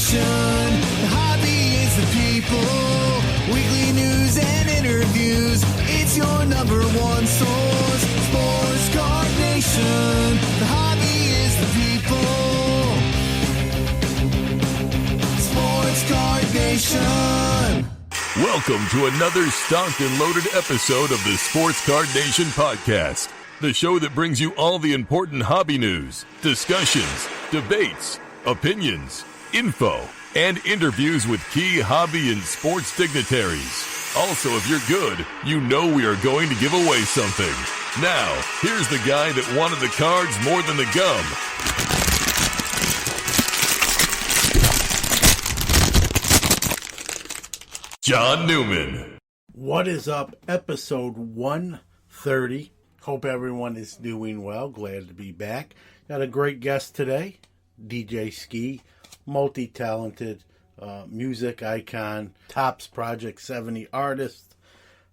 Nation. The hobby is the people. Weekly news and interviews. It's your number one source. Sports Card Nation. The hobby is the people. Sports Card Nation. Welcome to another stocked and loaded episode of the Sports Card Nation podcast, the show that brings you all the important hobby news, discussions, debates, opinions, info, and interviews with key hobby and sports dignitaries. Also, if you're good, you know we are going to give away something. Now, here's the guy that wanted the cards more than the gum. John Newman. What is up? Episode 130. Hope everyone is doing well. Glad to be back. Got a great guest today, DJ Skee, multi-talented music icon, Tops Project 70 artist,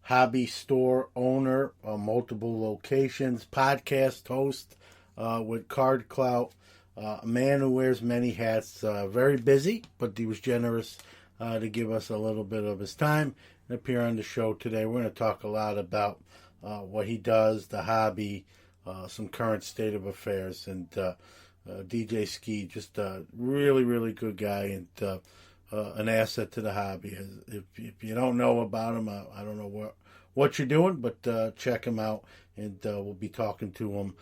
hobby store owner, multiple locations, podcast host with Clout, a man who wears many hats, very busy, but he was generous to give us a little bit of his time and appear on the show today. We're going to talk a lot about what he does, the hobby, some current state of affairs, and DJ Skee, just a really, really good guy and an asset to the hobby. If you don't know about him, I don't know what you're doing, but check him out, and we'll be talking to him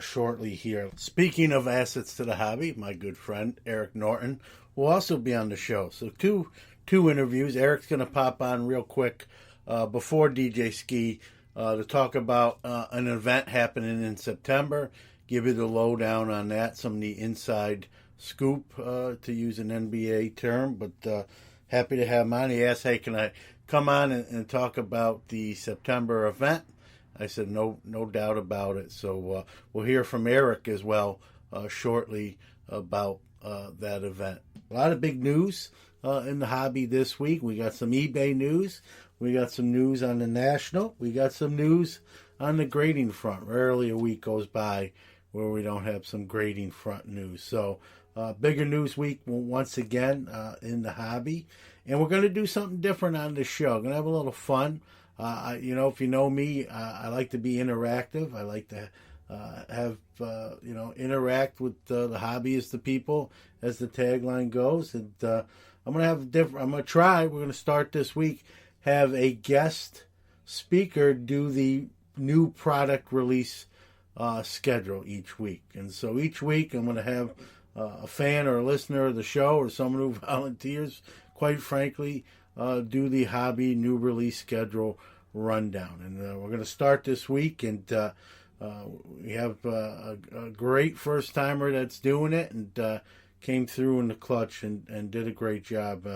shortly here. Speaking of assets to the hobby, my good friend Eric Norton will also be on the show. So two interviews. Eric's going to pop on real quick before DJ Skee to talk about an event happening in September, give you the lowdown on that, some of the inside scoop, to use an NBA term, but happy to have him on. He asked, hey, can I come on and talk about the September event? I said, no doubt about it. So we'll hear from Eric as well shortly about that event. A lot of big news in the hobby this week. We got some eBay news. We got some news on the National. We got some news on the grading front. Rarely a week goes by where we don't have some grading front news. So bigger news week once again in the hobby. And we're going to do something different on the show. Going to have a little fun. If you know me, I like to be interactive. I like to interact with the hobbyists, the people, as the tagline goes. And I'm going to try, we're going to start this week, have a guest speaker do the new product release schedule each week. And so each week I'm going to have a fan or a listener of the show or someone who volunteers, quite frankly, do the hobby new release schedule rundown. And we're going to start this week, and we have a great first-timer that's doing it and came through in the clutch and did a great job.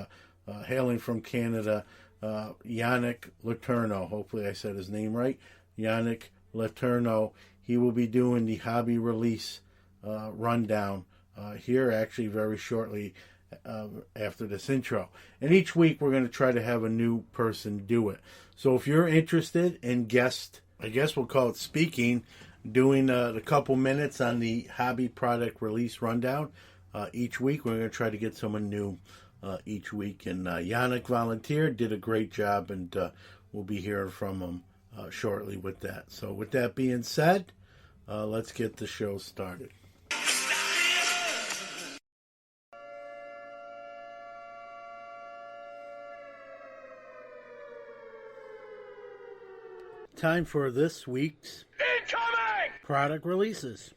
Hailing from Canada, Yannick Letourneau. Hopefully I said his name right. Yannick Letourneau. He will be doing the hobby release rundown here actually very shortly after this intro. And each week we're going to try to have a new person do it. So if you're interested in guest, I guess we'll call it speaking, doing a couple minutes on the hobby product release rundown each week, we're going to try to get someone new each week. And Yannick volunteered, did a great job, and we'll be hearing from him shortly with that. So with that being said, let's get the show started. Time for this week's incoming product releases.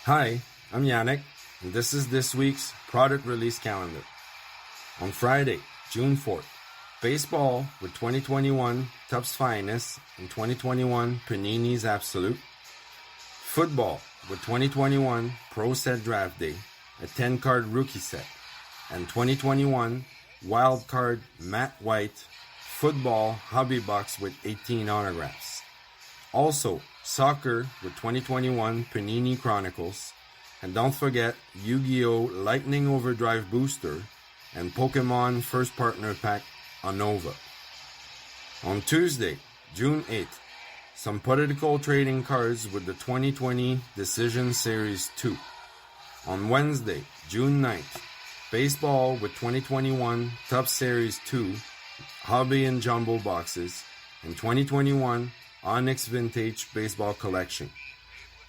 Hi, I'm Yannick, and this is this week's product release calendar. On Friday, June 4th, baseball with 2021 Topps Finest and 2021 Panini's Absolute. Football with 2021 Pro Set Draft Day, a 10-card rookie set, and 2021 Wild Card Matt White Football Hobby Box with 18 autographs. Also, soccer with 2021 Panini Chronicles, and don't forget Yu-Gi-Oh! Lightning Overdrive Booster and Pokemon First Partner Pack Unova. On Tuesday, June 8th, some political trading cards with the 2020 Decision Series 2. On Wednesday, June 9th, baseball with 2021 Topps Series 2 Hobby and Jumbo boxes and 2021 Onyx Vintage Baseball Collection.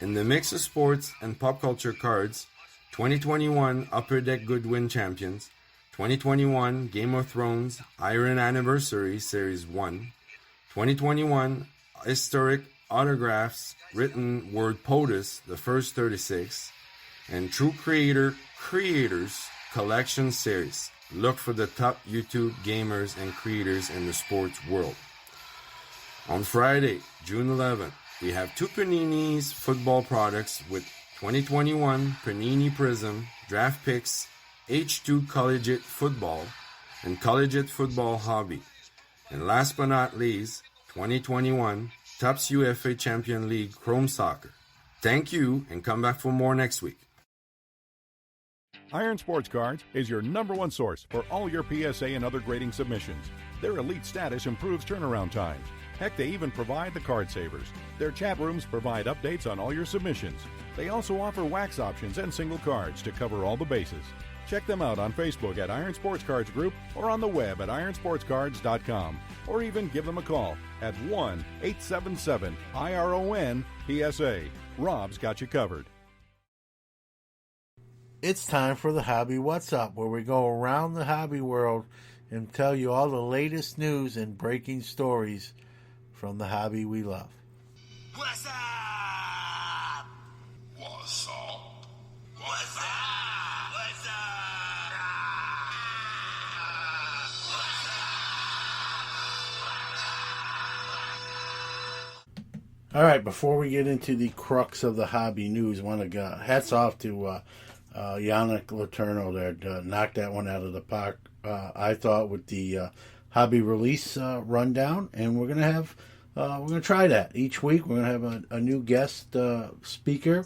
In the mix of sports and pop culture cards, 2021 Upper Deck Goodwin Champions, 2021 Game of Thrones Iron Anniversary Series 1, 2021 Historic Autographs Written Word POTUS, the first 36, and True Creators Collection Series. Look for the top YouTube gamers and creators in the sports world. On Friday, June 11th, we have two Panini's football products with 2021 Panini Prism Draft Picks H2 Collegiate Football and Collegiate Football Hobby. And last but not least, 2021 Topps UFA Champion League Chrome Soccer. Thank you, and come back for more next week. Iron Sports Cards is your #1 source for all your PSA and other grading submissions. Their elite status improves turnaround times. Heck, they even provide the card savers. Their chat rooms provide updates on all your submissions. They also offer wax options and single cards to cover all the bases. Check them out on Facebook at Iron Sports Cards Group or on the web at ironsportscards.com, or even give them a call at 1-877-IRON-PSA. Rob's got you covered. It's time for the Hobby What's Up, where we go around the hobby world and tell you all the latest news and breaking stories from the hobby we love. What's up? What's up? What's up? What's up? All right, before we get into the crux of the hobby news, I want to hats off to Yannick Letourneau there. Knocked that one out of the park, I thought, with the hobby release rundown, and we're gonna try that each week. We're gonna have a new guest speaker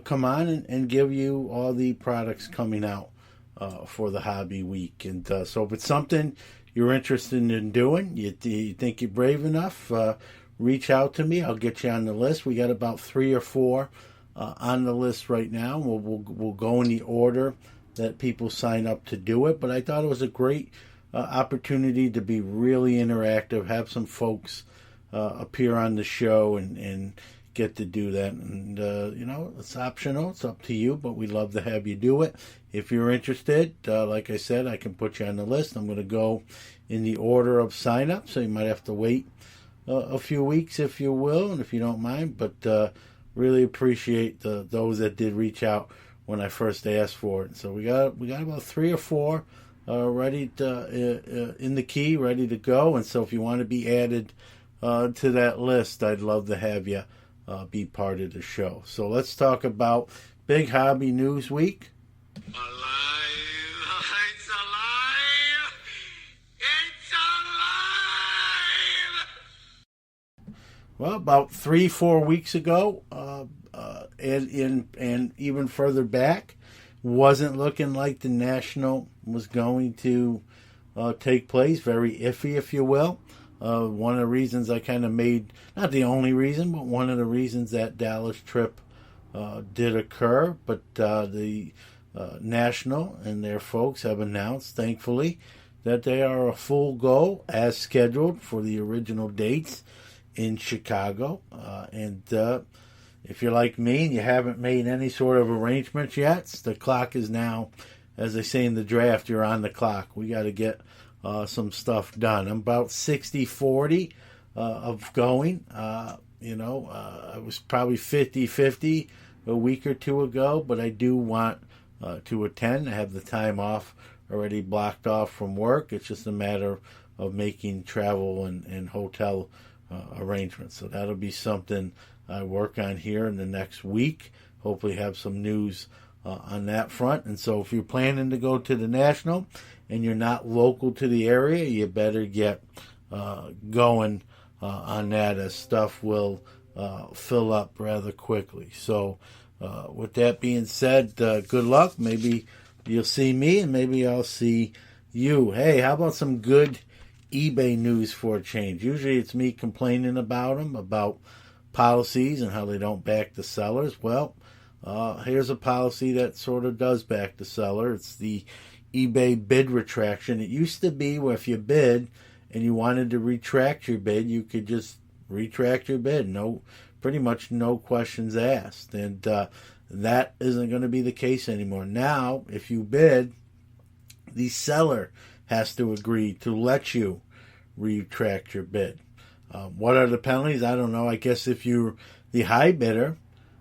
come on and give you all the products coming out for the hobby week. And so if it's something you're interested in doing, you think you're brave enough, reach out to me. I'll get you on the list. We got about 3 or 4 on the list right now. We'll go in the order that people sign up to do it. But I thought it was a great opportunity to be really interactive, have some folks appear on the show and get to do that. And, it's optional. It's up to you, but we'd love to have you do it. If you're interested, like I said, I can put you on the list. I'm going to go in the order of sign up, so you might have to wait a few weeks if you will, and if you don't mind. But really appreciate those that did reach out when I first asked for it. So we got about 3 or 4 ready to, in the key, ready to go. And so if you want to be added to that list, I'd love to have you be part of the show. So let's talk about Big Hobby News Week. It's alive! It's alive! Well, about 3-4 weeks ago, and even further back, wasn't looking like the National was going to take place. Very iffy, if you will. One of the reasons I kind of made, not the only reason, but one of the reasons that Dallas trip did occur. But the National and their folks have announced, thankfully, that they are a full go as scheduled for the original dates in Chicago. And if you're like me and you haven't made any sort of arrangements yet, the clock is now, as they say in the draft, you're on the clock. We got to get some stuff done. I'm about 60-40 of going. I was probably 50-50 a week or two ago, but I do want to attend. I have the time off already blocked off from work. It's just a matter of making travel and hotel arrangements. So that'll be something I work on here in the next week. Hopefully have some news on that front. And so if you're planning to go to the National and you're not local to the area, you better get going on that, as stuff will fill up rather quickly. So with that being said, good luck. Maybe you'll see me and maybe I'll see you. Hey, how about some good eBay news for a change? Usually it's me complaining about them, about policies and how they don't back the sellers. Well, here's a policy that sort of does back the seller. It's the eBay bid retraction. It used to be where if you bid and you wanted to retract your bid, you could just retract your bid. Pretty much no questions asked. And that isn't going to be the case anymore. Now, if you bid, the seller has to agree to let you retract your bid. What are the penalties? I don't know. I guess if you're the high bidder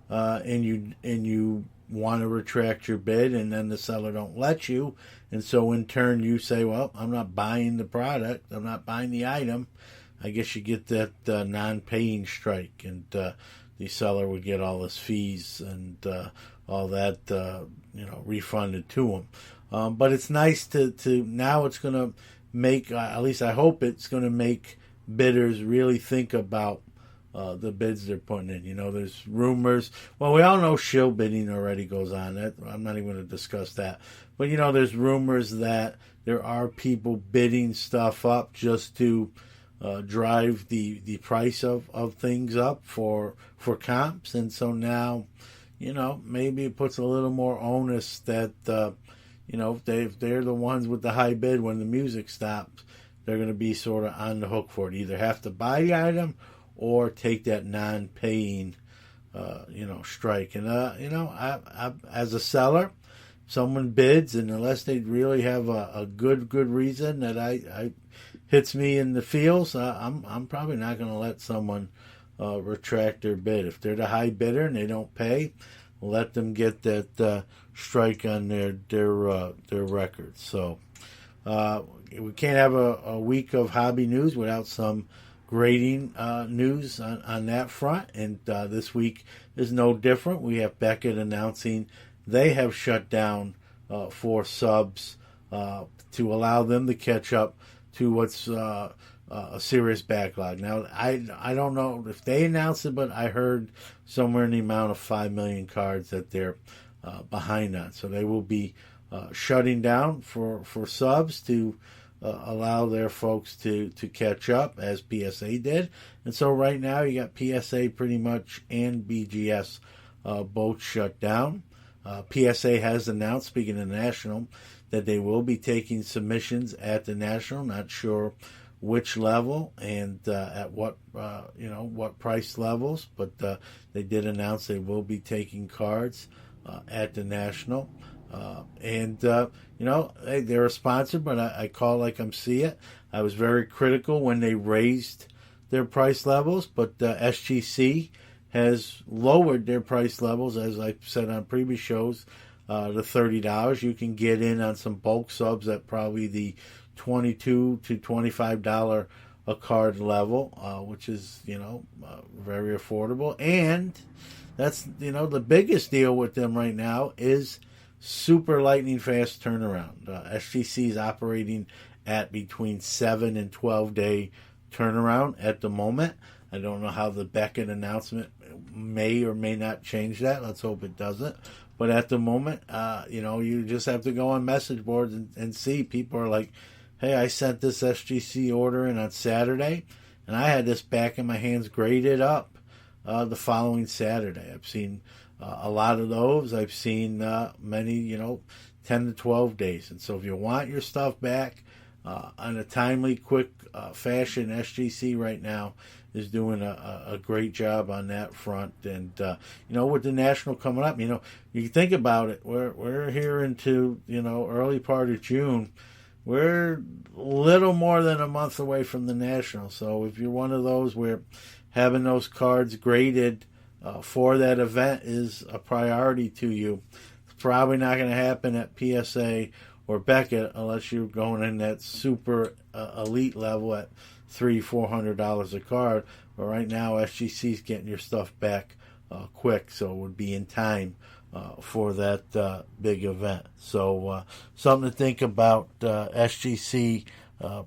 and you want to retract your bid and then the seller don't let you, and so in turn you say, well, I'm not buying the product, I'm not buying the item, I guess you get that non-paying strike, and the seller would get all his fees and all that refunded to him. But it's nice to now it's going to make, at least I hope it's going to make bidders really think about the bids they're putting in. There's rumors. Well, we all know shill bidding already goes on. I'm not even going to discuss that. But, there's rumors that there are people bidding stuff up just to drive the price of things up for comps. And so now, maybe it puts a little more onus that, if they're the ones with the high bid when the music stops, they're going to be sort of on the hook for it. Either have to buy the item or take that non-paying, strike. And, I as a seller, someone bids, and unless they really have a good reason that I hits me in the feels, I'm probably not going to let someone retract their bid. If they're the high bidder and they don't pay, let them get that strike on their record. So we can't have a week of hobby news without some grading news on that front, and this week is no different. We have Beckett announcing they have shut down for subs to allow them to catch up to what's a serious backlog. Now, I don't know if they announced it, but I heard somewhere in the amount of 5 million cards that they're behind on. So they will be shutting down for subs to allow their folks to catch up, as PSA did. And so right now you got PSA pretty much and BGS both shut down. PSA has announced, speaking of the National, that they will be taking submissions at the National. Not sure which level and at what what price levels, but they did announce they will be taking cards at the National. They're a sponsor, but I call like I'm see it. I was very critical when they raised their price levels, but SGC has lowered their price levels, as I said on previous shows, to $30. You can get in on some bulk subs at probably the $22 to $25 a card level, which is very affordable. And that's the biggest deal with them right now is super lightning fast turnaround. SGC is operating at between 7 and 12 day turnaround at the moment. I don't know how the Beckett announcement may or may not change that. Let's hope it doesn't. But at the moment, you just have to go on message boards and see. People are like, hey, I sent this SGC order in on Saturday, and I had this back in my hands graded up the following Saturday. I've seen a lot of those. I've seen many, 10 to 12 days. And so if you want your stuff back on a timely, quick fashion, SGC right now is doing a great job on that front. And, with the National coming up, you think about it, we're here into, early part of June. We're a little more than a month away from the National. So if you're one of those where having those cards graded for that event is a priority to you, it's probably not going to happen at PSA or Beckett unless you're going in that super elite level at $300-400 a card. But right now, SGC's getting your stuff back quick, so it would be in time for that big event. So something to think about. SGC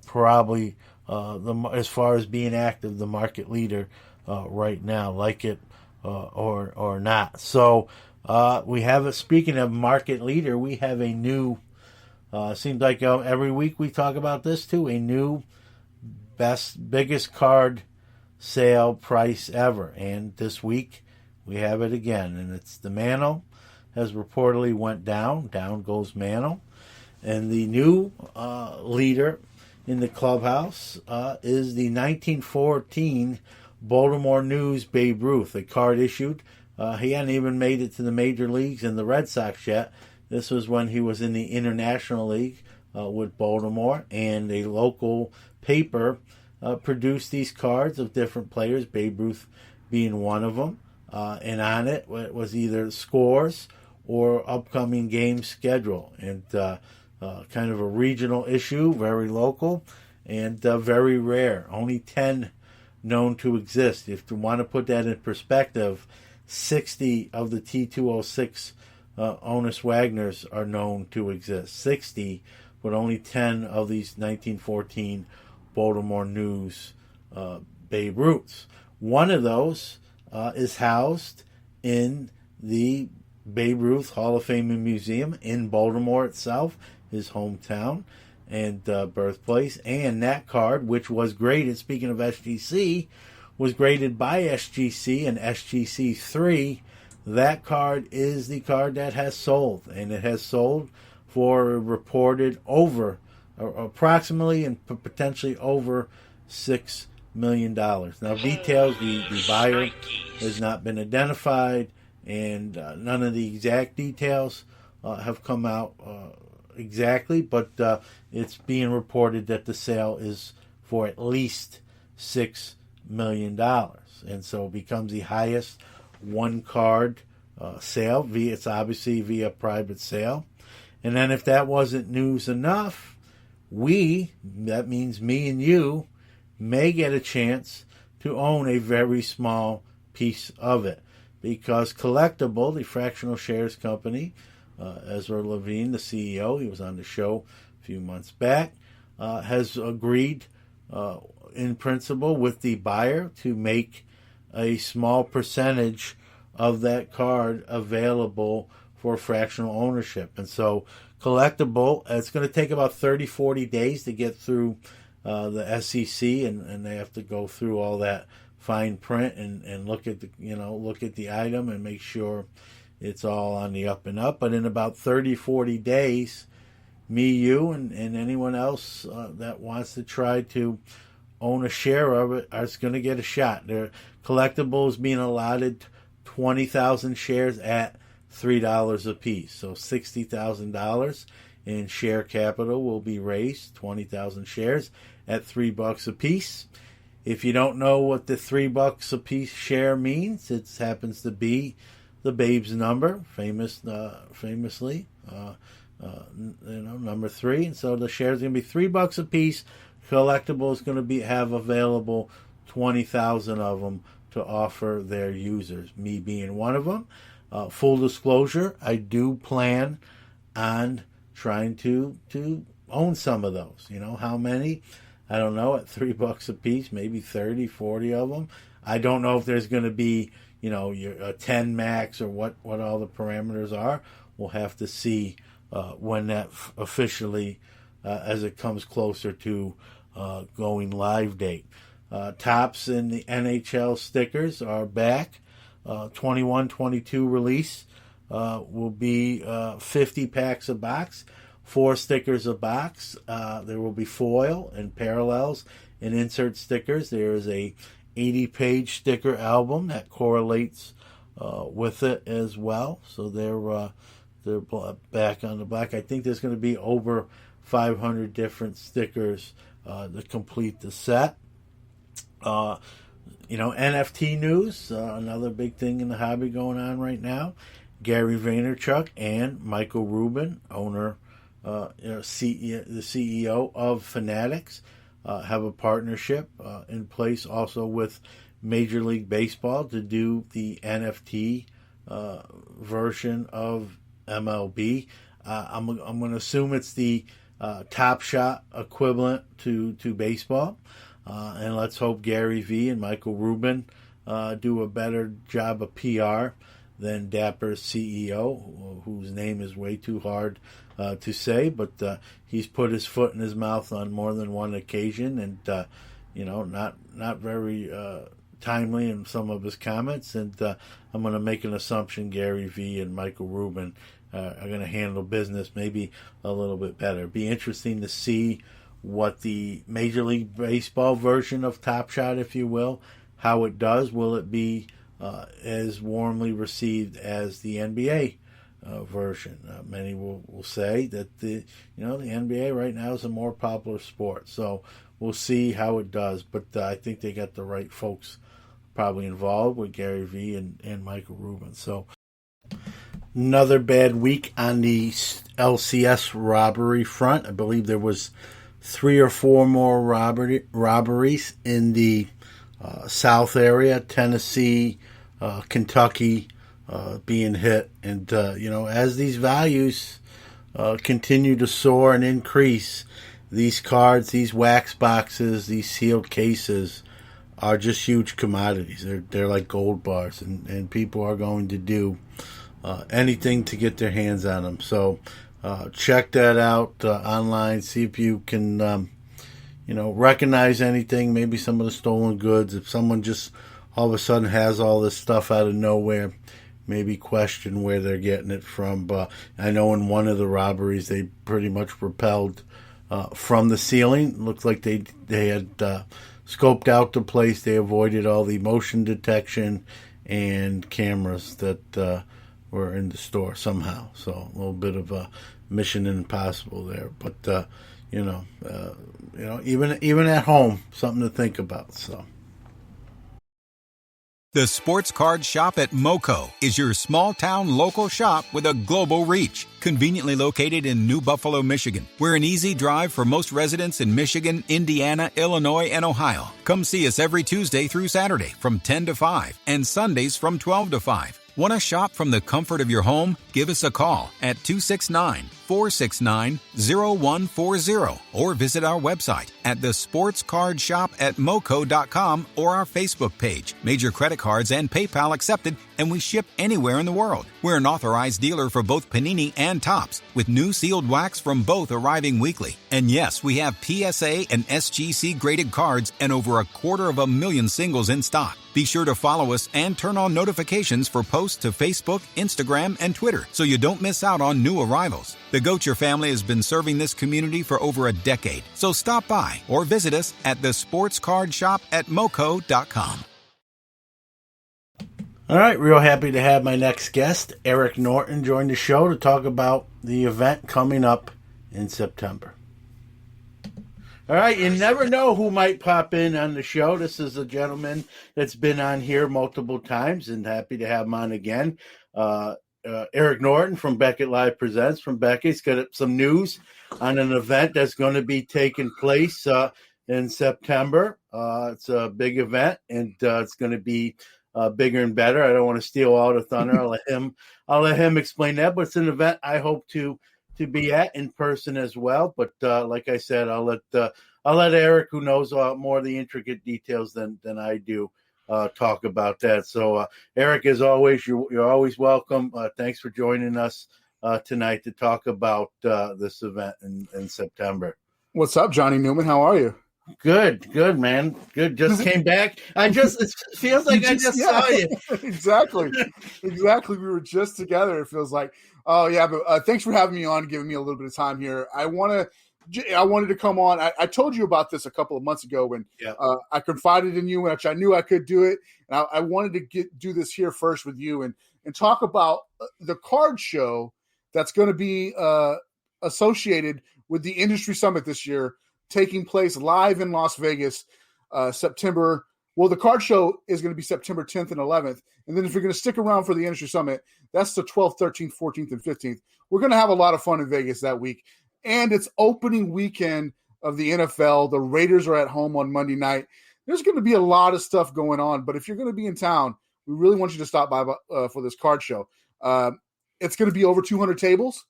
probably as far as being active, the market leader right now, like it or not. So we have speaking of market leader, we have a new. Seems like every week we talk about this too. A new biggest card sale price ever, and this week we have it again, and it's the Mantle has reportedly went down. Down goes Mantle. And the new leader in the clubhouse is the 1914 Baltimore News Babe Ruth, a card issued. He hadn't even made it to the major leagues in the Red Sox yet. This was when he was in the International League with Baltimore, and a local paper produced these cards of different players, Babe Ruth being one of them. And on it was either scores or upcoming game schedule. And kind of a regional issue, very local, and very rare. Only 10 known to exist. If you want to put that in perspective, 60 of the T206 Honus Wagners are known to exist. 60, but only 10 of these 1914 Baltimore News Babe Ruths. One of those is housed in the Babe Ruth Hall of Fame and Museum in Baltimore itself, his hometown and birthplace. And that card, which was graded, speaking of SGC, was graded by SGC and SGC 3. That card is the card that has sold, and it has sold for a reported over, approximately and potentially over $6 million. Now, details, the buyer has not been identified, and none of the exact details have come out exactly, but it's being reported that the sale is for at least $6 million. And so it becomes the highest one card sale. It's obviously via private sale. And then if that wasn't news enough, that means me and you, may get a chance to own a very small piece of it. Because Collectible, the fractional shares company, Ezra Levine, the CEO, he was on the show a few months back, has agreed in principle with the buyer to make a small percentage of that card available for fractional ownership. And so Collectible, it's going to take about 30, 40 days to get through the SEC, and they have to go through all that fine print and look at the item and make sure it's all on the up and up. But in about 30, 40 days, me, you, and anyone else that wants to try to own a share of it is going to get a shot. Their Collectible is being allotted 20,000 shares at $3 a piece. So $60,000 in share capital will be raised, 20,000 shares at $3 a piece. If you don't know what the $3 a piece share means, it happens to be the Babe's number, famously, number 3. And so the shares are going to be $3 a piece. Collectible is going to have available 20,000 of them to offer their users, me being one of them. Full disclosure, I do plan on trying to own some of those. How many? I don't know, at $3 a piece, maybe 30, 40 of them. I don't know if there's going to be, your 10 max or what all the parameters are. We'll have to see when that officially, as it comes closer to going live date. Tops in the NHL stickers are back. 21-22 release will be 50 packs a box. 4 stickers a box. There will be foil and parallels and insert stickers. There is a 80-page sticker album that correlates with it as well. So they're back on the black. I think there's going to be over 500 different stickers to complete the set. NFT news, another big thing in the hobby going on right now. Gary Vaynerchuk and Michael Rubin, owner, the CEO of Fanatics, have a partnership in place also with Major League Baseball to do the NFT version of MLB. I'm going to assume it's the Top Shot equivalent to baseball. And let's hope Gary V and Michael Rubin do a better job of PR than Dapper's CEO, whose name is way too hard to say, but he's put his foot in his mouth on more than one occasion, and not very timely in some of his comments, and I'm going to make an assumption Gary V and Michael Rubin are going to handle business maybe a little bit better. Be interesting to see what the Major League Baseball version of Top Shot, if you will, how it does. Will it be as warmly received as the NBA version? Many will say that the NBA right now is a more popular sport, so we'll see how it does. But I think they got the right folks probably involved with Gary V and Michael Rubin. So another bad week on the LCS robbery front. I believe there was 3 or 4 more robberies in the South area, Tennessee, Kentucky being hit. And, as these values continue to soar and increase, these cards, these wax boxes, these sealed cases are just huge commodities. They're like gold bars, and people are going to do anything to get their hands on them. So check that out online. See if you can, recognize anything, maybe some of the stolen goods. If someone just all of a sudden has all this stuff out of nowhere, maybe question where they're getting it from. But I know in one of the robberies, they pretty much rappelled from the ceiling. Looked like they had scoped out the place. They avoided all the motion detection and cameras that were in the store somehow. So a little bit of a mission impossible there. But even at home, something to think about. So. The Sports Card Shop at MoCo is your small-town local shop with a global reach. Conveniently located in New Buffalo, Michigan. We're an easy drive for most residents in Michigan, Indiana, Illinois, and Ohio. Come see us every Tuesday through Saturday from 10 to 5 and Sundays from 12 to 5. Want to shop from the comfort of your home? Give us a call at 269-469-0140 or visit our website at thesportscardshop@moco.com or our Facebook page. Major credit cards and PayPal accepted, and we ship anywhere in the world. We're an authorized dealer for both Panini and Topps, with new sealed wax from both arriving weekly. And yes, we have PSA and SGC graded cards and over 250,000 singles in stock. Be sure to follow us and turn on notifications for posts to Facebook, Instagram, and Twitter so you don't miss out on new arrivals. The Gocher family has been serving this community for over a decade, so stop by or visit us at thesportscardshop@moco.com. All right, real happy to have my next guest, Eric Norton, join the show to talk about the event coming up in September. All right, you never know who might pop in on the show. This is a gentleman that's been on here multiple times, and happy to have him on again. Eric Norton from Beckett Live Presents. From Beckett's got some news on an event that's going to be taking place in September. It's a big event, and it's going to be bigger and better. I don't want to steal all the thunder. I'll let him explain that. But it's an event I hope to be at in person as well. But like I said, I'll let Eric, who knows more of the intricate details than I do, talk about that. So Eric, as always, you're always welcome. Thanks for joining us tonight to talk about this event in September. What's up, Johnny Newman? How are you? Good, man. Good. Just came back. It feels like I just saw you. Exactly. We were just together. It feels like. Oh yeah, but thanks for having me on, giving me a little bit of time here. I wanted to come on. I told you about this a couple of months ago when I confided in you, which I knew I could do it. And I wanted to do this here first with you and talk about the card show that's going to be associated with the Industry Summit this year, taking place live in Las Vegas, September. Well, the card show is going to be September 10th and 11th. And then if you're going to stick around for the Industry Summit, that's the 12th, 13th, 14th, and 15th. We're going to have a lot of fun in Vegas that week. And it's opening weekend of the NFL. The Raiders are at home on Monday night. There's going to be a lot of stuff going on. But if you're going to be in town, we really want you to stop by for this card show. It's going to be over 200 tables.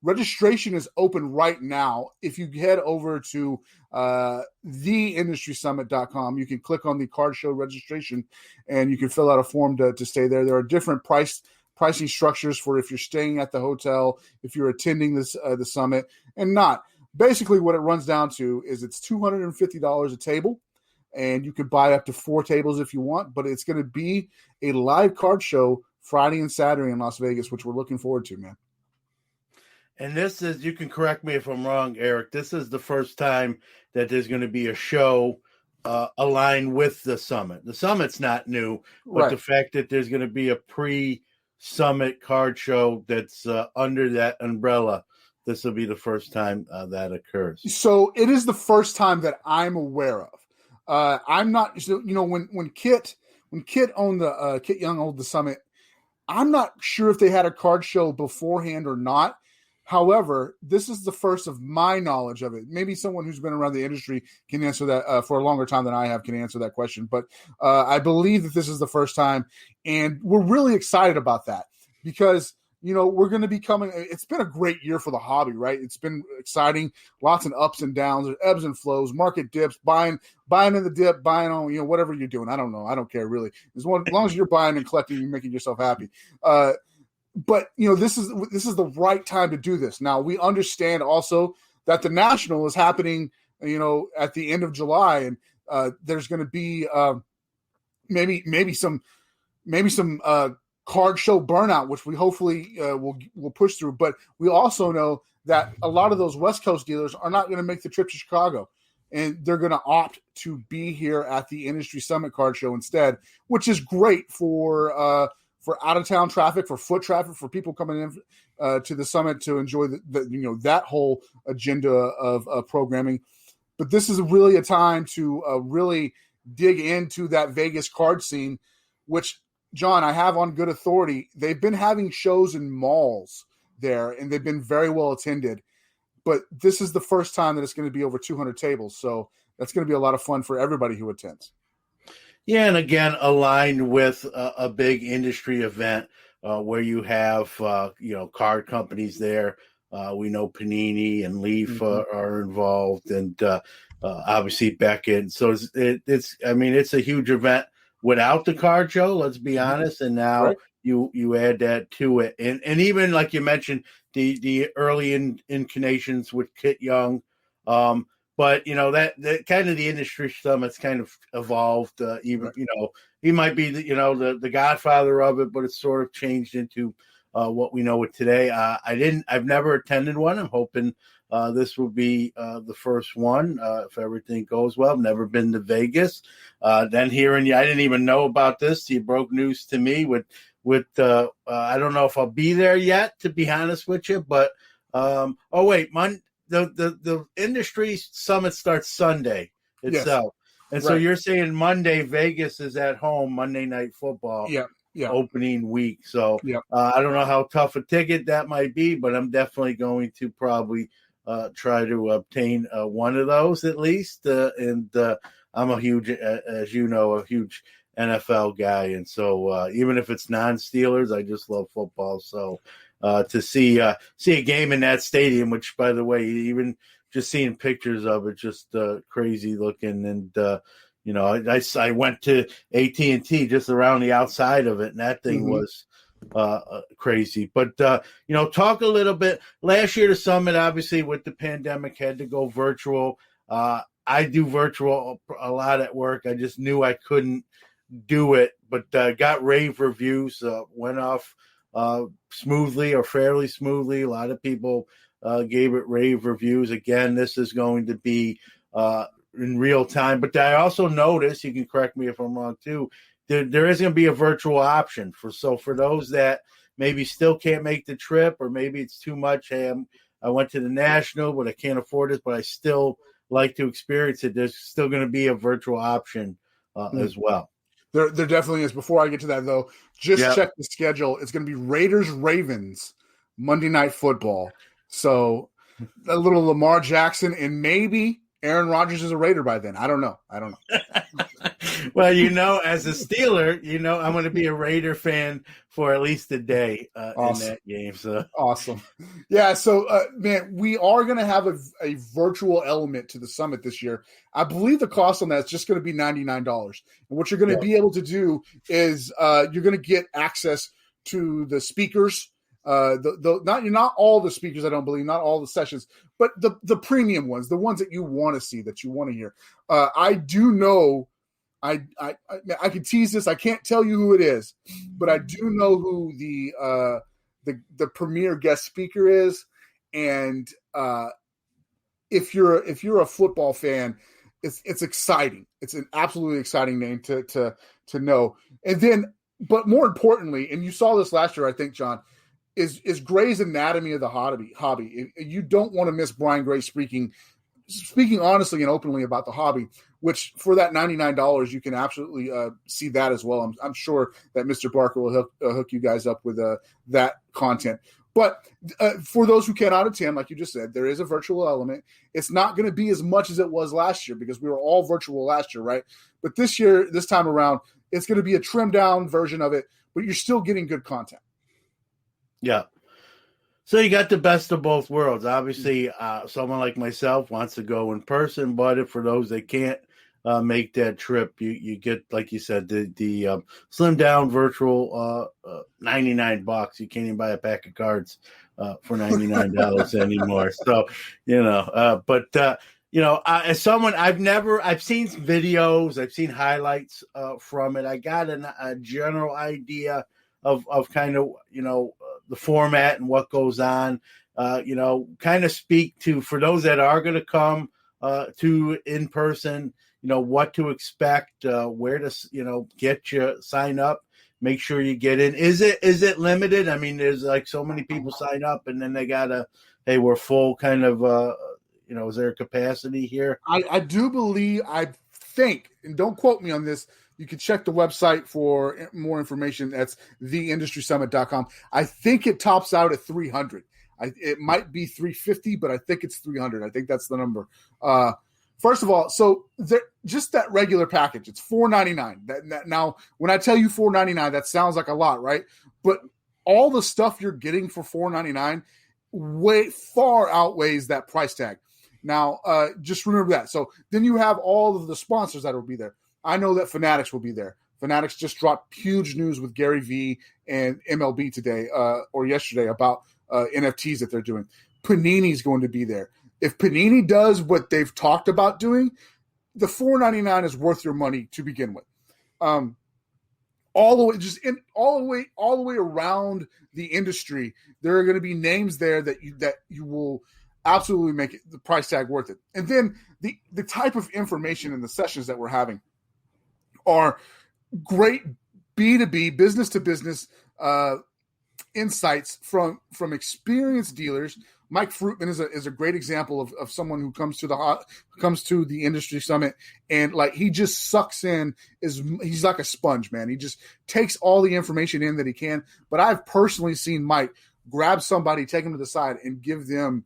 Registration is open right now. If you head over to theindustrysummit.com, you can click on the card show registration and you can fill out a form to stay there. There are different pricing structures for if you're staying at the hotel, if you're attending the summit, and not. Basically, what it runs down to is it's $250 a table. and you could buy up to 4 tables if you want, but it's going to be a live card show Friday and Saturday in Las Vegas, which we're looking forward to, man. And this is, you can correct me if I'm wrong, Eric, this is the first time that there's going to be a show aligned with the summit. The summit's not new, but the fact that there's going to be a pre-summit card show that's under that umbrella, this will be the first time that occurs. So it is the first time that I'm aware of. I'm not, when Kit owned the Kit Young owned the summit, I'm not sure if they had a card show beforehand or not. However, this is the first of my knowledge of it. Maybe someone who's been around the industry can answer that for a longer time than I have can answer that question. But I believe that this is the first time, and we're really excited about that because, we're going to be coming. It's been a great year for the hobby, right? It's been exciting, lots of ups and downs, there's ebbs and flows, market dips, buying in the dip, buying on, whatever you're doing. I don't know. I don't care really. As long as you're buying and collecting, you're making yourself happy. But this is the right time to do this. Now we understand also that the National is happening, at the end of July, and there's going to be maybe some card show burnout, which we hopefully will push through. But we also know that a lot of those West Coast dealers are not going to make the trip to Chicago, and they're going to opt to be here at the Industry Summit Card Show instead, which is great for out-of-town traffic, for foot traffic, for people coming in to the summit to enjoy that whole agenda of programming. But this is really a time to really dig into that Vegas card scene, which, John, I have on good authority. They've been having shows in malls there, and they've been very well attended. But this is the first time that it's going to be over 200 tables, so that's going to be a lot of fun for everybody who attends. Yeah, and again, aligned with a big industry event where you have, card companies there. We know Panini and Leaf are involved, and obviously Beckett. So it's a huge event without the card show, let's be honest. And now you add that to it. And even like you mentioned, the early inclinations with Kit Young. But that kind of the industry summit's kind of evolved. He might be the godfather of it, but it's sort of changed into what we know it today. I've never attended one. I'm hoping this will be the first one if everything goes well. I've never been to Vegas. Then hearing you, I didn't even know about this. You broke news to me with I don't know if I'll be there yet, to be honest with you. But The industry summit starts Sunday itself. Yes. And so you're saying Monday, Vegas is at home, Monday Night Football opening week. So I don't know how tough a ticket that might be, but I'm definitely going to probably try to obtain one of those at least. And I'm a huge, as you know, a huge NFL guy. And so even if it's non-Steelers, I just love football. So to see a game in that stadium, which, by the way, even just seeing pictures of it, just crazy looking. And, I went to AT&T just around the outside of it, and that thing was crazy. But, talk a little bit. Last year, the summit, obviously, with the pandemic, had to go virtual. I do virtual a lot at work. I just knew I couldn't do it, but got rave reviews, went off smoothly or fairly smoothly. A lot of people gave it rave reviews. Again, this is going to be in real time, but I also noticed, you can correct me if I'm wrong too, there is going to be a virtual option for those that maybe still can't make the trip, or maybe it's too much. Hey, I went to the National, but I can't afford it, but I still like to experience it. There's still going to be a virtual option as well. There definitely is. Before I get to that, though, check the schedule. It's going to be Raiders-Ravens Monday Night Football. So a little Lamar Jackson, and maybe Aaron Rodgers is a Raider by then. I don't know. Well, as a Steeler, I'm going to be a Raider fan for at least a day in that game. So awesome. Yeah. So, man, we are going to have a virtual element to the summit this year. I believe the cost on that is just going to be $99. And what you're going to be able to do is you're going to get access to the speakers Not all the speakers, I don't believe, not all the sessions, but the premium ones, the ones that you want to see, that you want to hear. I do know, I can tease this. I can't tell you who it is, but I do know who the premier guest speaker is. And if you're a football fan, it's exciting. It's an absolutely exciting name to know. And then, but more importantly, and you saw this last year, I think, John, is Gray's anatomy of the hobby. You don't want to miss Brian Gray speaking honestly and openly about the hobby, which for that $99, you can absolutely see that as well. I'm sure that Mr. Barker will hook you guys up with that content. But for those who cannot attend, like you just said, there is a virtual element. It's not going to be as much as it was last year because we were all virtual last year, right? But this time around, it's going to be a trimmed down version of it, but you're still getting good content. Yeah. So you got the best of both worlds. Obviously, someone like myself wants to go in person, but for those that can't make that trip, you get, like you said, the slim down virtual $99. You can't even buy a pack of cards for $99 anymore. So, as someone, I've seen videos, I've seen highlights from it. I got a general idea of kind of, the format and what goes on, kind of speak to, for those that are going to come to in person, what to expect, where to, get you sign up, make sure you get in. Is it limited? I mean, there's like so many people sign up and then they gotta, hey, we're full kind of, is there a capacity here? I think, and don't quote me on this, you can check the website for more information. That's theindustrysummit.com. I think it tops out at 300. It might be 350, but I think it's 300. I think that's the number. First of all, so just that regular package, it's $499. Now, when I tell you $499, that sounds like a lot, right? But all the stuff you're getting for $499 way far outweighs that price tag. Now, just remember that. So then you have all of the sponsors that will be there. I know that Fanatics will be there. Fanatics just dropped huge news with Gary Vee and MLB today or yesterday about NFTs that they're doing. Panini's going to be there. If Panini does what they've talked about doing, the $4.99 is worth your money to begin with. All the way around the industry, there are going to be names there that you will absolutely make it, the price tag worth it. And then the type of information in the sessions that we're having are great B2B, business to business insights from experienced dealers. Mike Fruitman is a great example of someone who comes to the industry summit and like he just sucks in. He's like a sponge, man. He just takes all the information in that he can. But I've personally seen Mike grab somebody, take them to the side, and give them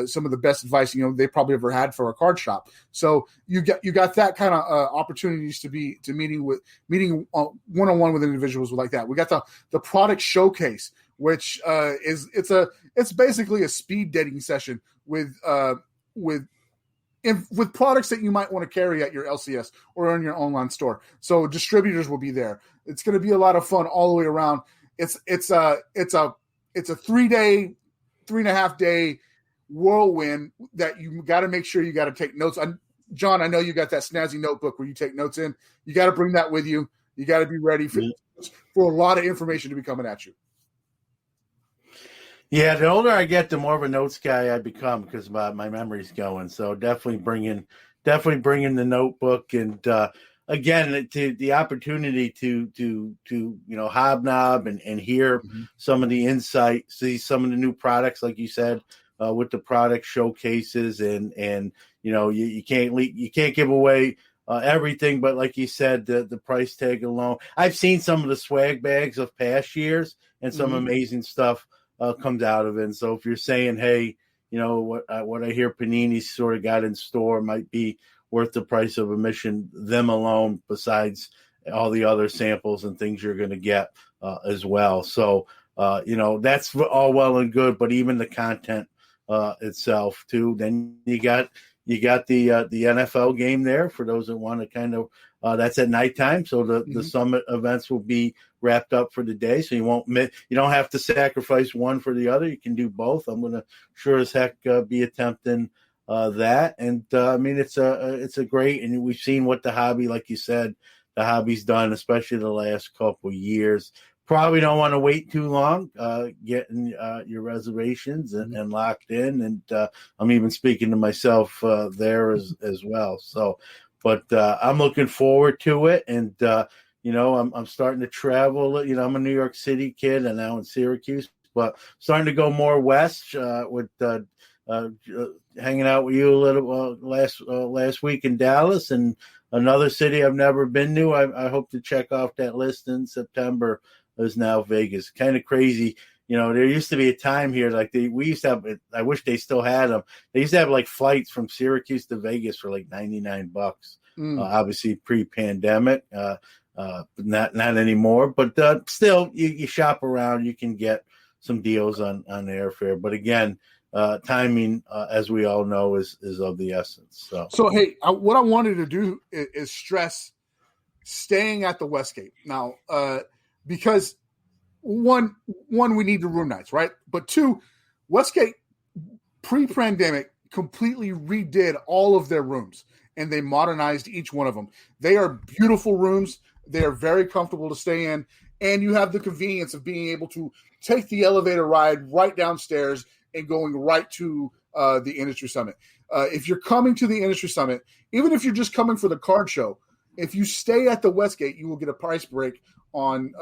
some of the best advice they probably ever had for a card shop. So you got that kind of opportunities to meeting one-on-one with individuals like that. We got the product showcase, which it's basically a speed dating session with products that you might want to carry at your LCS or in your online store. So distributors will be there. It's going to be a lot of fun all the way around. It's a 3.5 day whirlwind that you got to make sure you got to take notes on. John, I know you got that snazzy notebook where you take notes in. You got to bring that with you. You got to be ready for a lot of information to be coming at you. Yeah, the older I get, the more of a notes guy I become because my memory's going. So definitely bringing the notebook and again to the opportunity to hobnob and hear some of the insight, see some of the new products, like you said, with the product showcases and you can't give away everything, but like you said, the price tag alone. I've seen some of the swag bags of past years and some amazing stuff comes out of it. And so if you're saying, hey, what I hear Panini sort of got in store might be worth the price of admission, them alone, besides all the other samples and things you're going to get as well. So, that's all well and good, but even the content itself too. Then you got the NFL game there for those that want to kind of that's at nighttime. So the summit events will be wrapped up for the day, so you don't have to sacrifice one for the other. You can do both. I'm going to sure as heck be attempting that, and I mean it's a great, and we've seen what the hobby, like you said, the hobby's done, especially the last couple years. Probably don't want to wait too long getting your reservations and locked in, and I'm even speaking to myself there as well. So, but I'm looking forward to it, and I'm starting to travel. I'm a New York City kid, and now in Syracuse, but starting to go more west with hanging out with you a little last week in Dallas, and another city I've never been to. I hope to check off that list in September. Is now Vegas. Kind of crazy. There used to be a time here we used to have. I wish they still had them. They used to have like flights from Syracuse to Vegas for like $99. Obviously pre-pandemic, but not anymore. But still, you shop around, you can get some deals on airfare. But again, timing, as we all know, is of the essence. So hey, what I wanted to do is stress staying at the Westgate now. Because one, we need the room nights, right? But two, Westgate pre-pandemic completely redid all of their rooms, and they modernized each one of them. They are beautiful rooms. They are very comfortable to stay in, and you have the convenience of being able to take the elevator ride right downstairs and going right to the Industry Summit. If you're coming to the Industry Summit, even if you're just coming for the card show, if you stay at the Westgate, you will get a price break on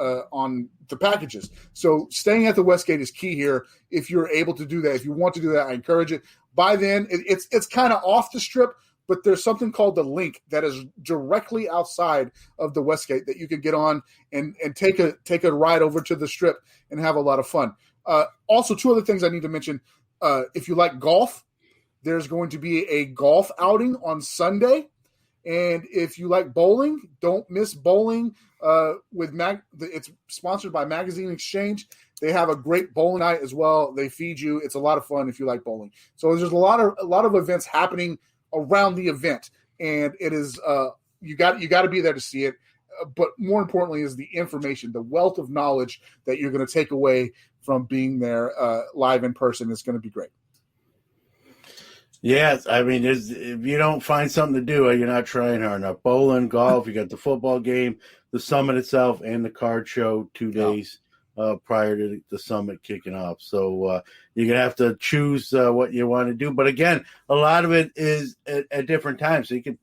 the packages. So staying at the Westgate is key here. If you're able to do that, if you want to do that, I encourage it. By then, it's kind of off the strip, but there's something called the Link that is directly outside of the Westgate that you can get on and take a ride over to the strip and have a lot of fun. Also, two other things I need to mention. If you like golf, there's going to be a golf outing on Sunday. And if you like bowling, don't miss bowling it's sponsored by Magazine Exchange. They have a great bowling night as well. They feed you. It's a lot of fun if you like bowling. So there's a lot of events happening around the event, and it is you got to be there to see it. But more importantly is the information, the wealth of knowledge that you're going to take away from being there live in person is going to be great. Yes, I mean, if you don't find something to do, you're not trying hard enough. Bowling, golf, you got the football game, the summit itself, and the card show 2 days prior to the summit kicking off. So you're going to have to choose what you want to do. But again, a lot of it is at different times. So you can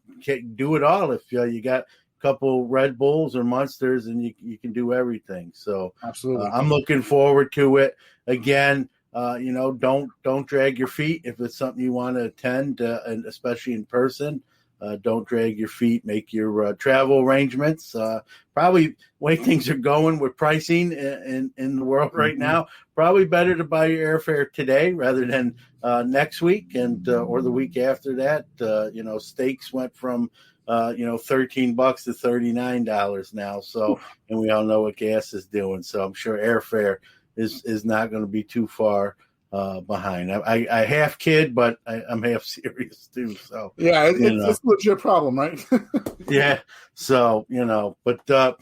do it all if you got a couple Red Bulls or Monsters, and you can do everything. So absolutely, I'm looking forward to it. Again, don't drag your feet if it's something you want to attend, and especially in person. Don't drag your feet. Make your travel arrangements. Probably the way things are going with pricing in the world right now, probably better to buy your airfare today rather than next week and or the week after that. Steaks went from $13 to $39 now. So, and we all know what gas is doing. So I'm sure airfare is not going to be too far behind. I half kid, but I'm half serious too. So yeah, it's a legit problem, right? Yeah. So but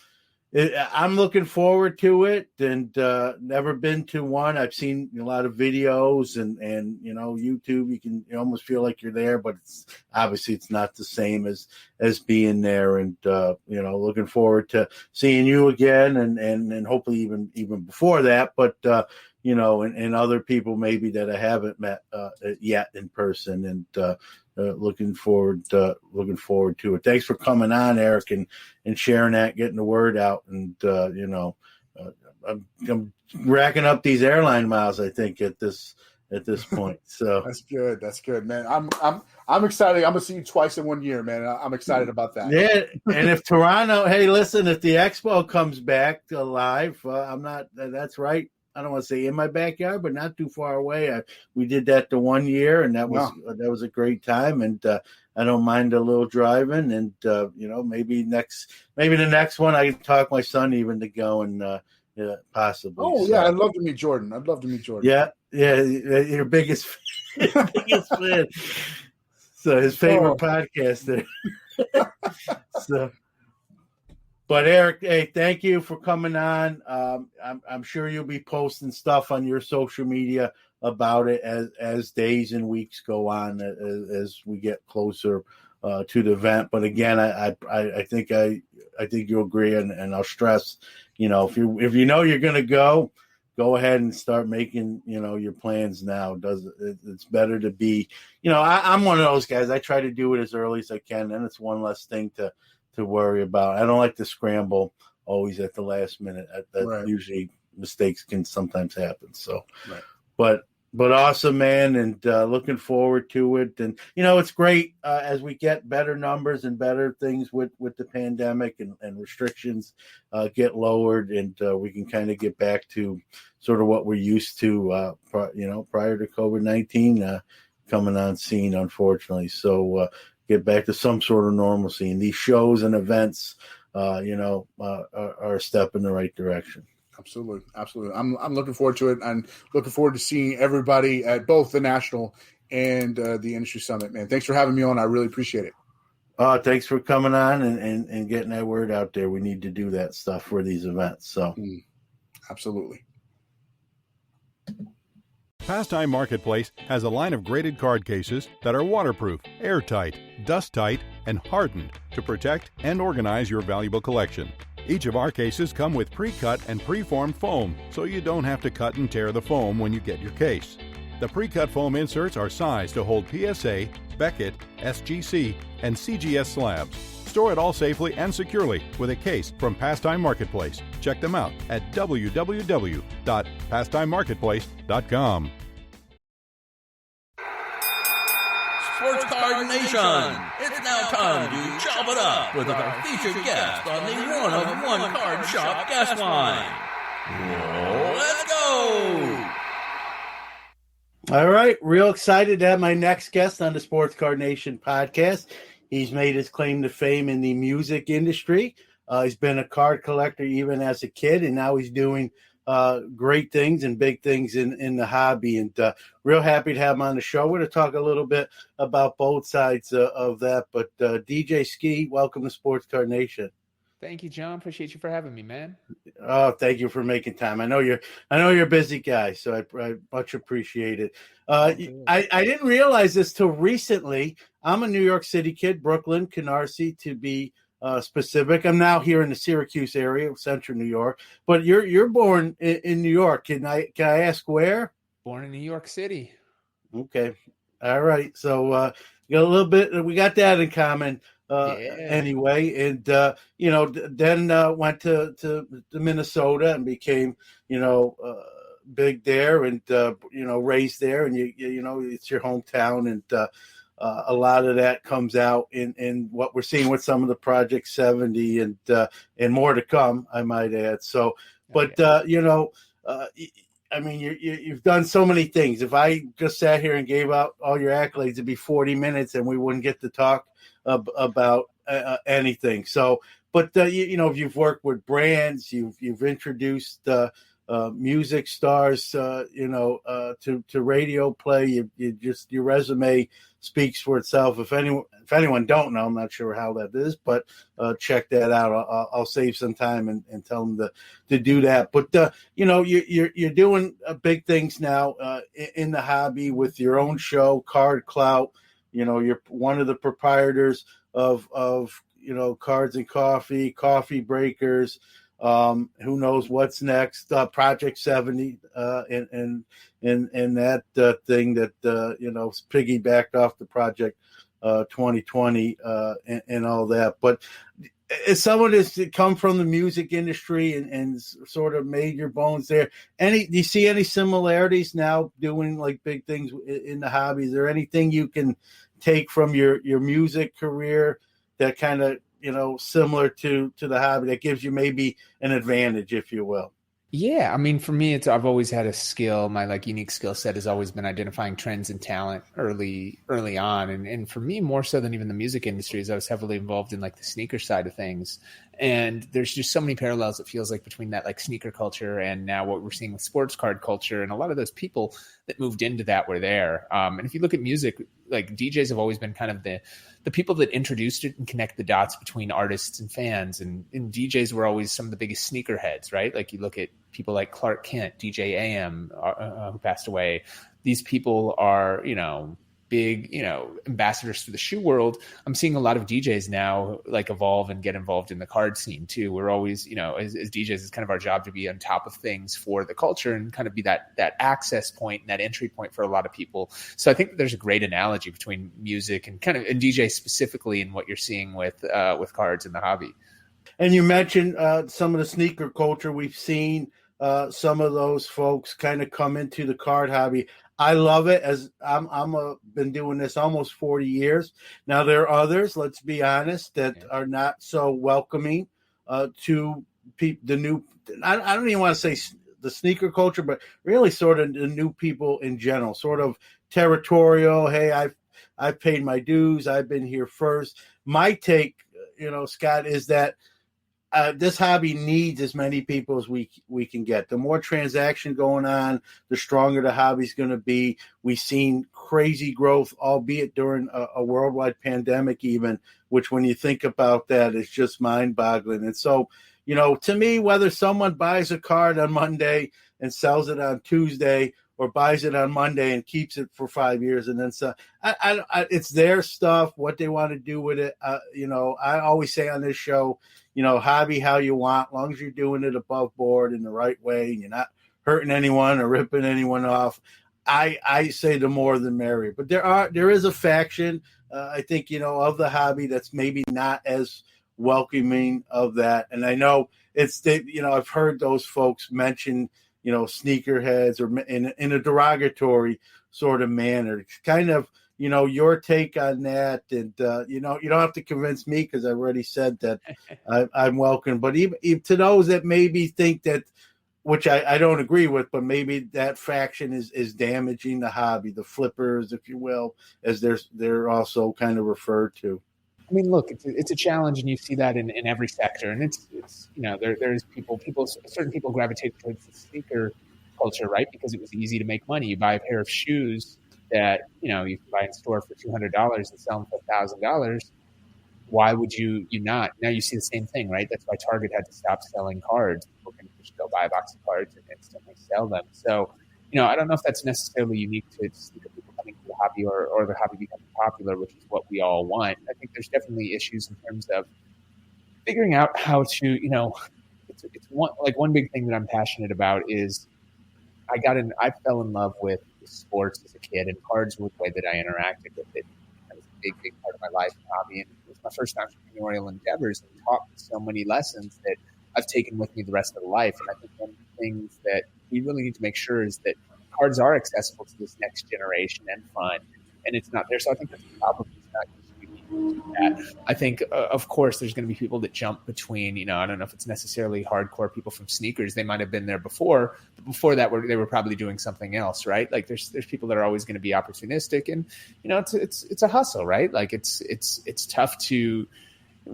I'm looking forward to it, and never been to one. I've seen a lot of videos and YouTube. You almost feel like you're there, but it's not the same as being there. And looking forward to seeing you again, and hopefully even before that. But and other people maybe that I haven't met yet in person, and looking forward to it. Thanks for coming on, Eric, and sharing that, getting the word out. And I'm racking up these airline miles, I think, at this point. So that's good, man. I'm excited. I'm gonna see you twice in 1 year, man. I'm excited about that. Yeah, and if Toronto, hey, listen, if the Expo comes back live, I'm not. That's right. I don't want to say in my backyard, but not too far away. We did that the 1 year, and that was a great time. And I don't mind a little driving. And maybe the next one I can talk my son even to go and possibly. Oh yeah, I'd love to meet Jordan. Yeah, your biggest fan. So his favorite podcaster. So. But Eric, hey, thank you for coming on. I'm sure you'll be posting stuff on your social media about it as days and weeks go on, as we get closer to the event. But again, I think you'll agree, and I'll stress, if you know you're going to go ahead and start making your plans now. It's better to be, I'm one of those guys. I try to do it as early as I can, and it's one less thing to worry about. I don't like to scramble always at the last minute. That Right. Usually mistakes can sometimes happen. So, Right. but awesome, man, and looking forward to it. And it's great as we get better numbers and better things with the pandemic and restrictions get lowered, and we can kind of get back to sort of what we're used to, prior to COVID-19 coming on scene, unfortunately. So get back to some sort of normalcy, and these shows and events, are a step in the right direction. Absolutely. I'm looking forward to it, and looking forward to seeing everybody at both the national and the industry summit. Man, thanks for having me on. I really appreciate it. Thanks for coming on and getting that word out there. We need to do that stuff for these events. So, Absolutely. Pastime Marketplace has a line of graded card cases that are waterproof, airtight, dust-tight, and hardened to protect and organize your valuable collection. Each of our cases come with pre-cut and pre-formed foam, so you don't have to cut and tear the foam when you get your case. The pre-cut foam inserts are sized to hold PSA, Beckett, SGC, and CGS slabs. Store it all safely and securely with a case from Pastime Marketplace. Check them out at www.pastimemarketplace.com. Sports Card Nation! It's now time to chop it up with our featured guest on the one-of-one card shop guest line. Let's go! All right, real excited to have my next guest on the Sports Card Nation podcast. He's made his claim to fame in the music industry. He's been a card collector even as a kid, and now he's doing great things and big things in the hobby. And real happy to have him on the show. We're going to talk a little bit about both sides of that. But DJ Skee, welcome to Sports Card Nation. Thank you, John. Appreciate you for having me, man. Oh, thank you for making time. I know you're a busy guy, so I much appreciate it. I didn't realize this till recently. I'm a New York City kid, Brooklyn, Canarsie to be specific. I'm now here in the Syracuse area of Central New York, but you're born in New York. Can I ask where? Born in New York City. Okay, all right. So we got a little bit. We got that in common. Anyway, and then went to Minnesota and became big there, and raised there, and it's your hometown, and a lot of that comes out in what we're seeing with some of the Project 70 and more to come, I might add. So, but I mean, you've done so many things. If I just sat here and gave out all your accolades, it'd be 40 minutes, and we wouldn't get to talk about anything. So, but you've worked with brands, you've introduced music stars, to radio play. Your resume speaks for itself. If anyone don't know, I'm not sure how that is, but check that out. I'll save some time and tell them to do that. But you're doing big things now in the hobby with your own show, Card Clout. You're one of the proprietors of Cards and Coffee Breakers. Who knows what's next? Project 70 and that thing that piggybacked off the Project 2020 and all that. But as someone that's come from the music industry and sort of made your bones there, do you see any similarities now doing like big things in the hobby? Is there anything you can take from your music career that kind of similar to the hobby that gives you maybe an advantage, if you will? Yeah, I mean, for me, I've always had a skill. My unique skill set has always been identifying trends and talent early on. And for me, more so than even the music industry, is I was heavily involved in the sneaker side of things. And there's just so many parallels, it feels like, between that like sneaker culture and now what we're seeing with sports card culture. And a lot of those people that moved into that were there. And if you look at music, like DJs have always been kind of the people that introduced it and connect the dots between artists and fans. And DJs were always some of the biggest sneakerheads, right? Like you look at people like Clark Kent, DJ AM, who passed away. These people are, big, ambassadors for the shoe world. I'm seeing a lot of DJs now like evolve and get involved in the card scene too. We're always, as DJs, it's kind of our job to be on top of things for the culture and kind of be that access point and that entry point for a lot of people. So I think that there's a great analogy between music and and DJ specifically in what you're seeing with cards in the hobby. And you mentioned some of the sneaker culture. We've seen some of those folks kind of come into the card hobby. I love it, as I'm been doing this almost 40 years. Now, there are others, let's be honest, that are not so welcoming to the new – I don't even want to say the sneaker culture, but really sort of the new people in general, sort of territorial. Hey, I've paid my dues. I've been here first. My take, Scott, is that this hobby needs as many people as we can get. The more transaction going on, the stronger the hobby's going to be. We've seen crazy growth, albeit during a worldwide pandemic even, which when you think about that, is just mind-boggling. And so, to me, whether someone buys a card on Monday and sells it on Tuesday or buys it on Monday and keeps it for 5 years and then so it's their stuff, what they want to do with it. I always say on this show, hobby how you want, as long as you're doing it above board in the right way and you're not hurting anyone or ripping anyone off. I say the more the merrier. But there is a faction, I think, of the hobby that's maybe not as welcoming of that. And I know I've heard those folks mention, sneakerheads or in a derogatory sort of manner. It's kind of, your take on that. And, you don't have to convince me because I've already said that I'm welcome. But even to those that maybe think that, which I don't agree with, but maybe that faction is damaging the hobby, the flippers, if you will, as they're also kind of referred to. I mean, look, it's a challenge, and you see that in every sector. And it's there's certain people gravitate towards the sneaker culture, right? Because it was easy to make money. You buy a pair of shoes that you can buy in store for $200 and sell them for $1,000. Why would you not? Now you see the same thing, right? That's why Target had to stop selling cards. People can just go buy a box of cards and instantly sell them. So, I don't know if that's necessarily unique to sneaker people coming to the hobby or the hobby becoming popular, which is what we all want. I think there's definitely issues in terms of figuring out how to, it's one big thing that I'm passionate about is I fell in love with sports as a kid, and cards were the way that I interacted with it. That was a big part of my life and hobby, and it was my first entrepreneurial endeavors, and taught me so many lessons that I've taken with me the rest of the life. And I think one of the things that we really need to make sure is that cards are accessible to this next generation and fun, and it's not there. So I think that's probably not that. I think, of course, there's going to be people that jump between, I don't know if it's necessarily hardcore people from sneakers. They might have been there before, but before that, they were probably doing something else, right? Like there's people that are always going to be opportunistic, and it's a hustle, right? Like it's tough to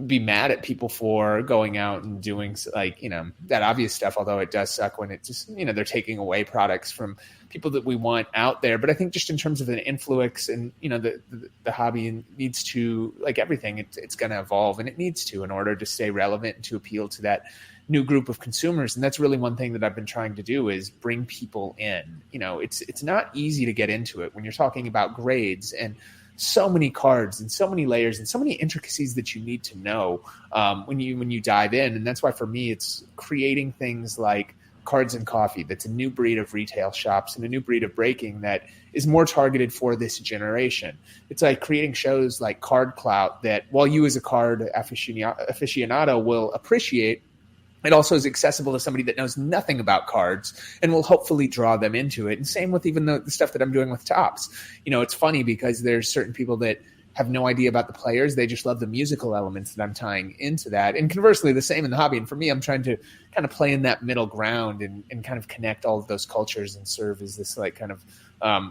be mad at people for going out and doing that obvious stuff, although it does suck when it just, they're taking away products from people that we want out there. But I think just in terms of an influx and, the hobby needs to, like everything, it's going to evolve, and it needs to in order to stay relevant and to appeal to that new group of consumers. And that's really one thing that I've been trying to do is bring people in. It's not easy to get into it when you're talking about grades and so many cards and so many layers and so many intricacies that you need to know when you dive in. And that's why for me, it's creating things like Cards and Coffee. That's a new breed of retail shops and a new breed of breaking that is more targeted for this generation. It's like creating shows like Card Clout that while you as a card aficionado will appreciate, it also is accessible to somebody that knows nothing about cards and will hopefully draw them into it. And same with even the stuff that I'm doing with Tops. It's funny because there's certain people that have no idea about the players. They just love the musical elements that I'm tying into that. And conversely, the same in the hobby. And for me, I'm trying to kind of play in that middle ground and kind of connect all of those cultures and serve as this like kind of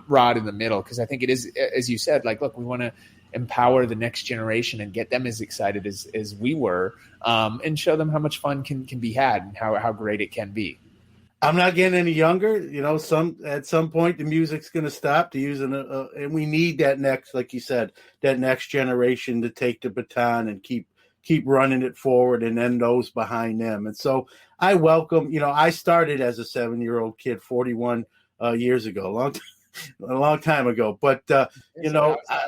rod in the middle. Because I think it is, as you said, like, look, we want to empower the next generation and get them as excited as we were, and show them how much fun can be had and how great it can be. I'm not getting any younger. At some point the music's going to stop to using and we need that next, like you said, that next generation to take the baton and keep running it forward, and then those behind them. And so I welcome, I started as a 7-year-old kid 41 years ago, a long time ago. But I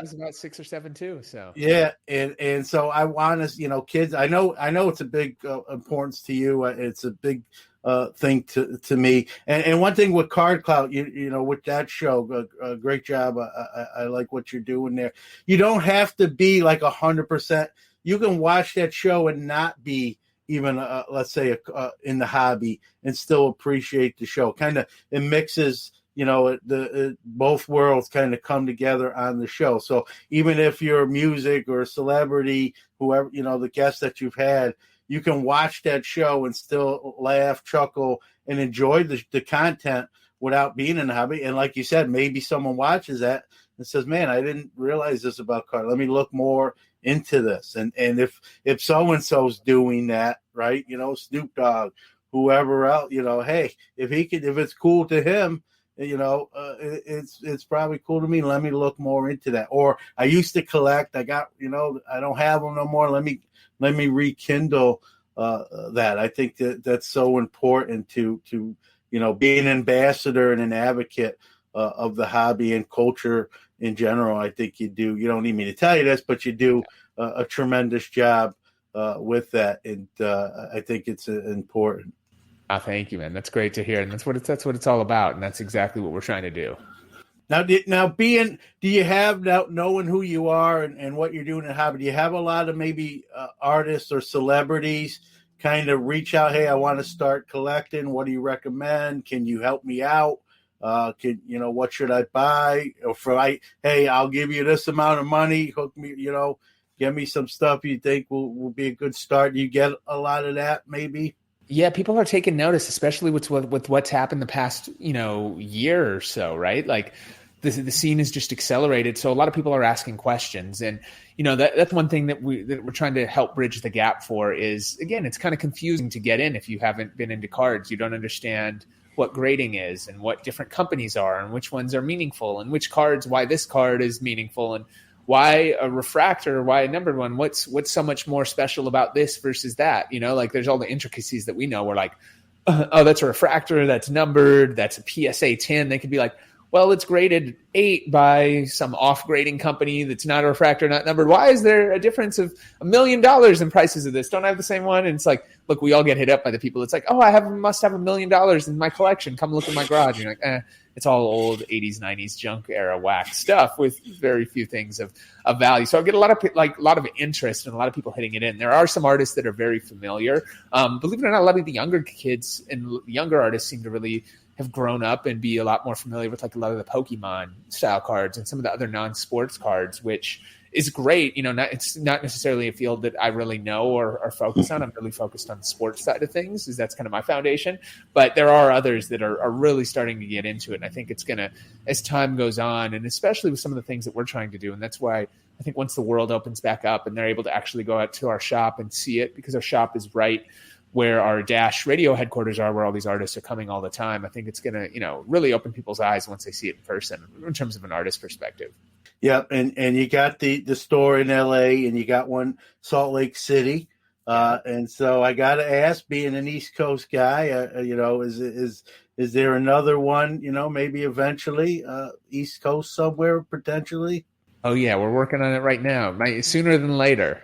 was about 6 or 7 too. So yeah, and so I want to, kids. I know it's a big importance to you. It's a big thing to me. And one thing with Card Clout, with that show, great job. I like what you're doing there. You don't have to be like 100%. You can watch that show and not be even, let's say, in the hobby and still appreciate the show. Kind of it mixes. Both worlds kind of come together on the show. So even if you're music or a celebrity, whoever, the guests that you've had, you can watch that show and still laugh, chuckle, and enjoy the content without being in the hobby. And like you said, maybe someone watches that and says, man, I didn't realize this about card. Let me look more into this. And if so-and-so's doing that, right, Snoop Dogg, whoever else, hey, if it's cool to him, it's probably cool to me. Let me look more into that. Or I used to collect. I got, I don't have them no more. Let me rekindle that. I think that's so important to be an ambassador and an advocate of the hobby and culture in general. I think you do. You don't need me to tell you this, but you do a tremendous job with that, and I think it's important. Thank you, man. That's great to hear, and that's what it's all about, and that's exactly what we're trying to do. Now, do you have, now knowing who you are and what you're doing in the hobby, do you have a lot of maybe artists or celebrities kind of reach out? Hey, I want to start collecting. What do you recommend? Can you help me out? What should I buy? Hey, I'll give you this amount of money. Hook me, give me some stuff you think will be a good start. Do you get a lot of that maybe? Yeah, people are taking notice, especially with what's happened the past, year or so, right? Like the scene has just accelerated. So a lot of people are asking questions, and that's one thing that we're trying to help bridge the gap for is, again, it's kind of confusing to get in if you haven't been into cards. You don't understand what grading is and what different companies are and which ones are meaningful and which cards, why this card is meaningful and why a refractor, why a numbered one, what's so much more special about this versus that? Like there's all the intricacies that we know. We're like, oh, that's a refractor, that's numbered, that's a PSA 10. They could be like, well, it's graded 8 by some off-grading company that's not a refractor, not numbered. Why is there a difference of $1 million in prices of this? Don't I have the same one? And it's like, look, we all get hit up by the people. It's like, oh, must have $1 million in my collection. Come look in my garage. And you're like, it's all old 80s, 90s junk era whack stuff with very few things of value. So I get a lot of interest and a lot of people hitting it in. There are some artists that are very familiar. Believe it or not, a lot of the younger kids and younger artists seem to really have grown up and be a lot more familiar with like a lot of the Pokemon style cards and some of the other non-sports cards, which is great. It's not necessarily a field that I really know or focus on. I'm really focused on the sports side of things, as that's kind of my foundation. But there are others that are really starting to get into it. And I think it's going to, as time goes on, and especially with some of the things that we're trying to do. And that's why I think once the world opens back up and they're able to actually go out to our shop and see it, because our shop is right where our Dash radio headquarters are, where all these artists are coming all the time. I think it's going to, really open people's eyes once they see it in person in terms of an artist perspective. Yep. And you got the store in LA and you got one Salt Lake City. And so I got to ask, being an East Coast guy, is there another one, maybe eventually East Coast somewhere potentially? Oh yeah. We're working on it right now. Sooner than later.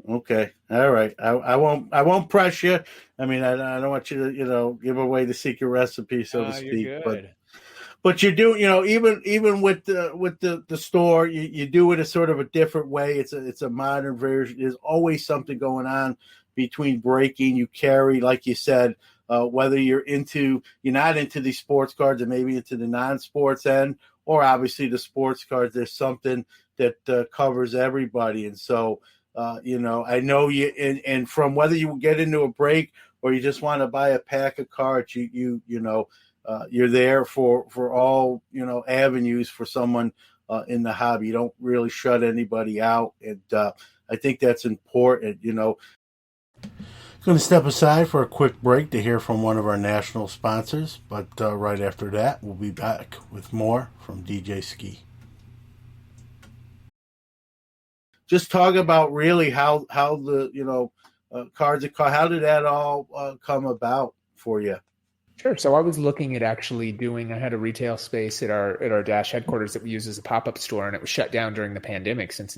Okay. All right. I won't press you. I mean, I don't want you to, give away the secret recipe, so to speak. You're good. But you do, even with the store, you do it a sort of a different way. It's a modern version. There's always something going on between breaking. You carry, like you said, whether you're not into the sports cards and maybe into the non-sports end, or obviously the sports cards. There's something that covers everybody, and so. I know you, and from whether you get into a break or you just want to buy a pack of cards, you're there for all, avenues for someone in the hobby. You don't really shut anybody out, and I think that's important. Going to step aside for a quick break to hear from one of our national sponsors, but right after that, we'll be back with more from DJ Skee. Just talk about really how the cards are called. How did that all come about for you? Sure. So I was looking at actually I had a retail space at our Dash headquarters that we use as a pop-up store, and it was shut down during the pandemic since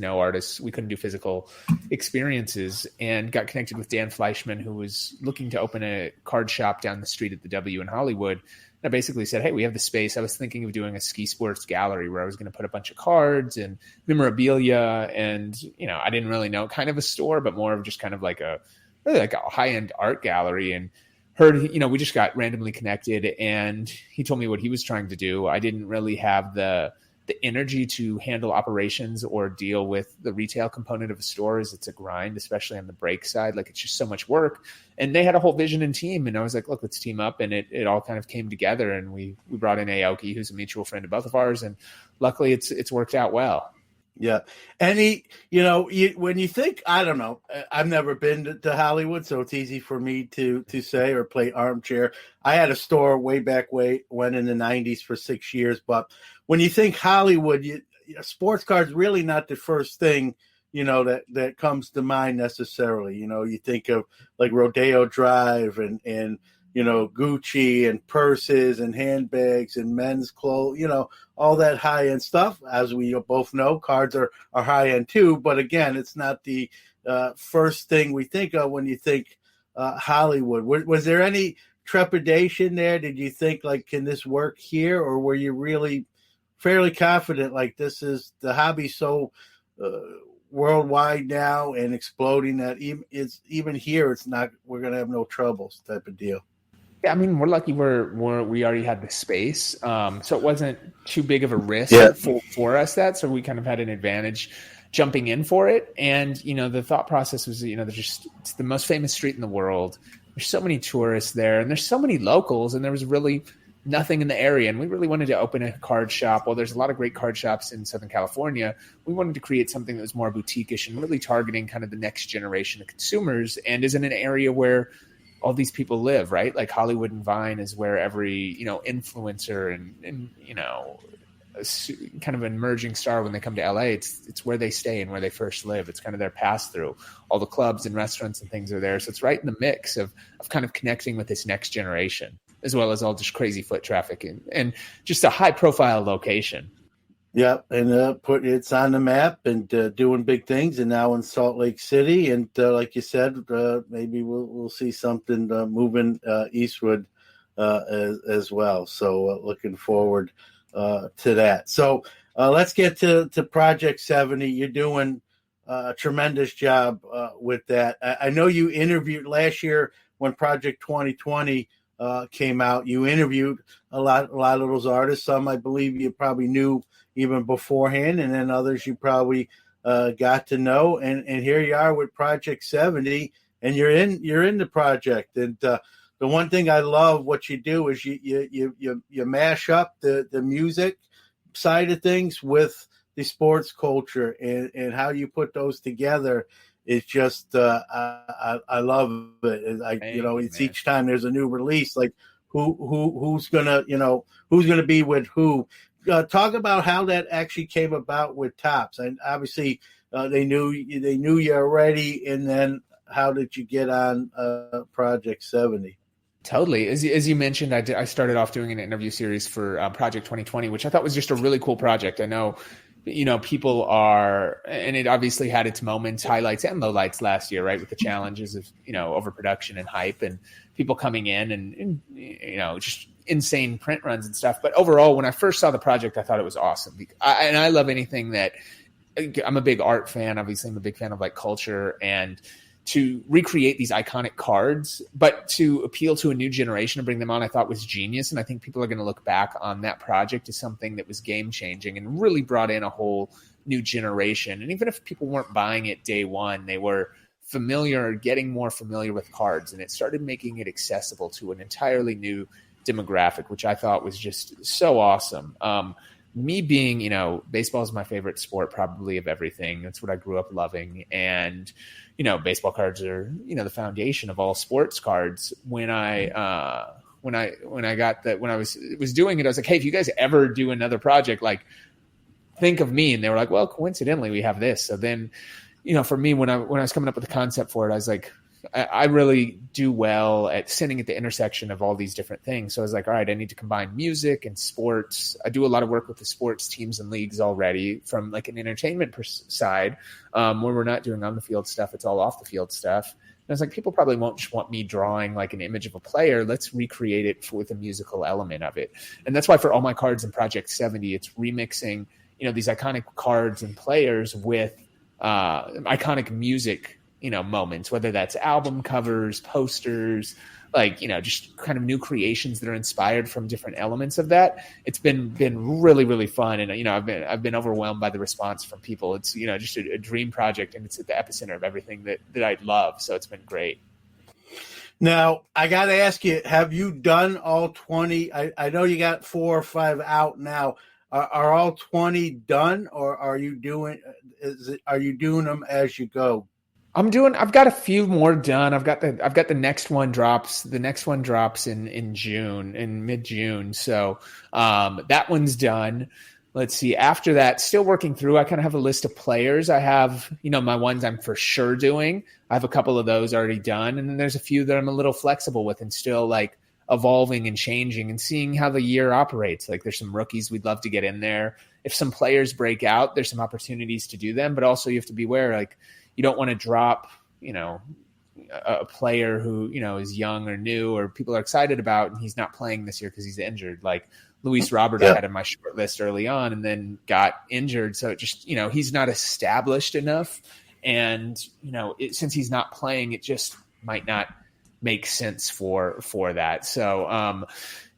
we couldn't do physical experiences, and got connected with Dan Fleischman, who was looking to open a card shop down the street at the W in Hollywood. And I basically said, hey, we have the space. I was thinking of doing a ski sports gallery where I was going to put a bunch of cards and memorabilia, and, I didn't really know kind of a store, but more of just kind of like a high-end art gallery. And we just got randomly connected, and he told me what he was trying to do. I didn't really have the energy to handle operations or deal with the retail component of a store, as it's a grind, especially on the break side. Like, it's just so much work. And they had a whole vision and team. And I was like, look, let's team up. And it all kind of came together. And we brought in Aoki, who's a mutual friend of both of ours. And luckily it's worked out well. Yeah. And when you think, I don't know, I've never been to Hollywood, so it's easy for me to say or play armchair. I had a store way when in the 90s for 6 years. But when you think Hollywood, sports cards really not the first thing, that comes to mind necessarily. You think of like Rodeo Drive and Gucci and purses and handbags and men's clothes, all that high-end stuff. As we both know, cards are high-end too. But again, it's not the first thing we think of when you think Hollywood. Was there any trepidation there? Did you think, like, can this work here? Or were you really fairly confident, like, this is the hobby so worldwide now and exploding that even here, we're going to have no troubles type of deal? Yeah, I mean, we're lucky we already had the space, so it wasn't too big of a risk for us. So we kind of had an advantage jumping in for it. And the thought process was, it's the most famous street in the world. There's so many tourists there, and there's so many locals, and there was really nothing in the area. And we really wanted to open a card shop. Well, there's a lot of great card shops in Southern California. We wanted to create something that was more boutique-ish and really targeting kind of the next generation of consumers, and is in an area where all these people live, right? Like Hollywood and Vine is where every, influencer and kind of an emerging star, when they come to LA, it's where they stay and where they first live. It's kind of their pass through. All the clubs and restaurants and things are there. So it's right in the mix of kind of connecting with this next generation, as well as all just crazy foot traffic and just a high profile location. Yeah, and it's on the map and doing big things, and now in Salt Lake City, and like you said, maybe we'll see something moving eastward as well. So looking forward to that. So let's get to Project 70. You're doing a tremendous job with that. I know you interviewed last year when Project 2020 came out. You interviewed a lot of those artists. Some I believe you probably knew even beforehand, and then others you probably got to know. And here you are with Project 70, and you're in the project. And the one thing I love what you do is you mash up the music side of things with the sports culture, and how you put those together is just I love it. It's each time there's a new release, like who's gonna be with who. Talk about how that actually came about with Topps. And obviously they knew you already, and then how did you get on Project 70? Totally. As you mentioned, I started off doing an interview series for Project 2020, which I thought was just a really cool project. I know, people are, and it obviously had its moments, highlights and lowlights last year, right? With the challenges of, overproduction and hype and people coming in and just insane print runs and stuff. But overall, when I first saw the project, I thought it was awesome. And I love anything that, I'm a big art fan. Obviously, I'm a big fan of like culture, and to recreate these iconic cards, but to appeal to a new generation and bring them on, I thought was genius. And I think people are going to look back on that project as something that was game changing and really brought in a whole new generation. And even if people weren't buying it day one, they were familiar, getting more familiar with cards, and it started making it accessible to an entirely new demographic, which I thought was just so awesome. me being, baseball is my favorite sport probably of everything. That's what I grew up loving. And, baseball cards are, the foundation of all sports cards. When I was doing it, I was like, hey, if you guys ever do another project, like, think of me. And they were like, well, coincidentally, we have this. So then, for me, when I was coming up with the concept for it, I was like, I really do well at sitting at the intersection of all these different things. So I was like, all right, I need to combine music and sports. I do a lot of work with the sports teams and leagues already from like an entertainment side, where we're not doing on the field stuff. It's all off the field stuff. And I was like, people probably won't just want me drawing like an image of a player. Let's recreate it with a musical element of it. And that's why for all my cards in Project 70, it's remixing, these iconic cards and players with iconic music, moments, whether that's album covers, posters, like, just kind of new creations that are inspired from different elements of that. It's been really, really fun. And, I've been overwhelmed by the response from people. It's, just a dream project, and it's at the epicenter of everything that I love. So it's been great. Now, I got to ask you, have you done all 20? I know you got 4 or 5 out now. Are all 20 done, or are you doing them as you go? I've got a few more done. I've got the next one drops. The next one drops in June, in mid-June. So that one's done. Let's see. After that, still working through, I kind of have a list of players. I have, my ones I'm for sure doing. I have a couple of those already done. And then there's a few that I'm a little flexible with and still like evolving and changing and seeing how the year operates. Like there's some rookies we'd love to get in there. If some players break out, there's some opportunities to do them, but also you have to beware, like, you don't want to drop, a player who, is young or new or people are excited about, and he's not playing this year because he's injured. Like Luis Robert, I had in my short list early on and then got injured. So it just, he's not established enough. And, since he's not playing, it just might not make sense for that. So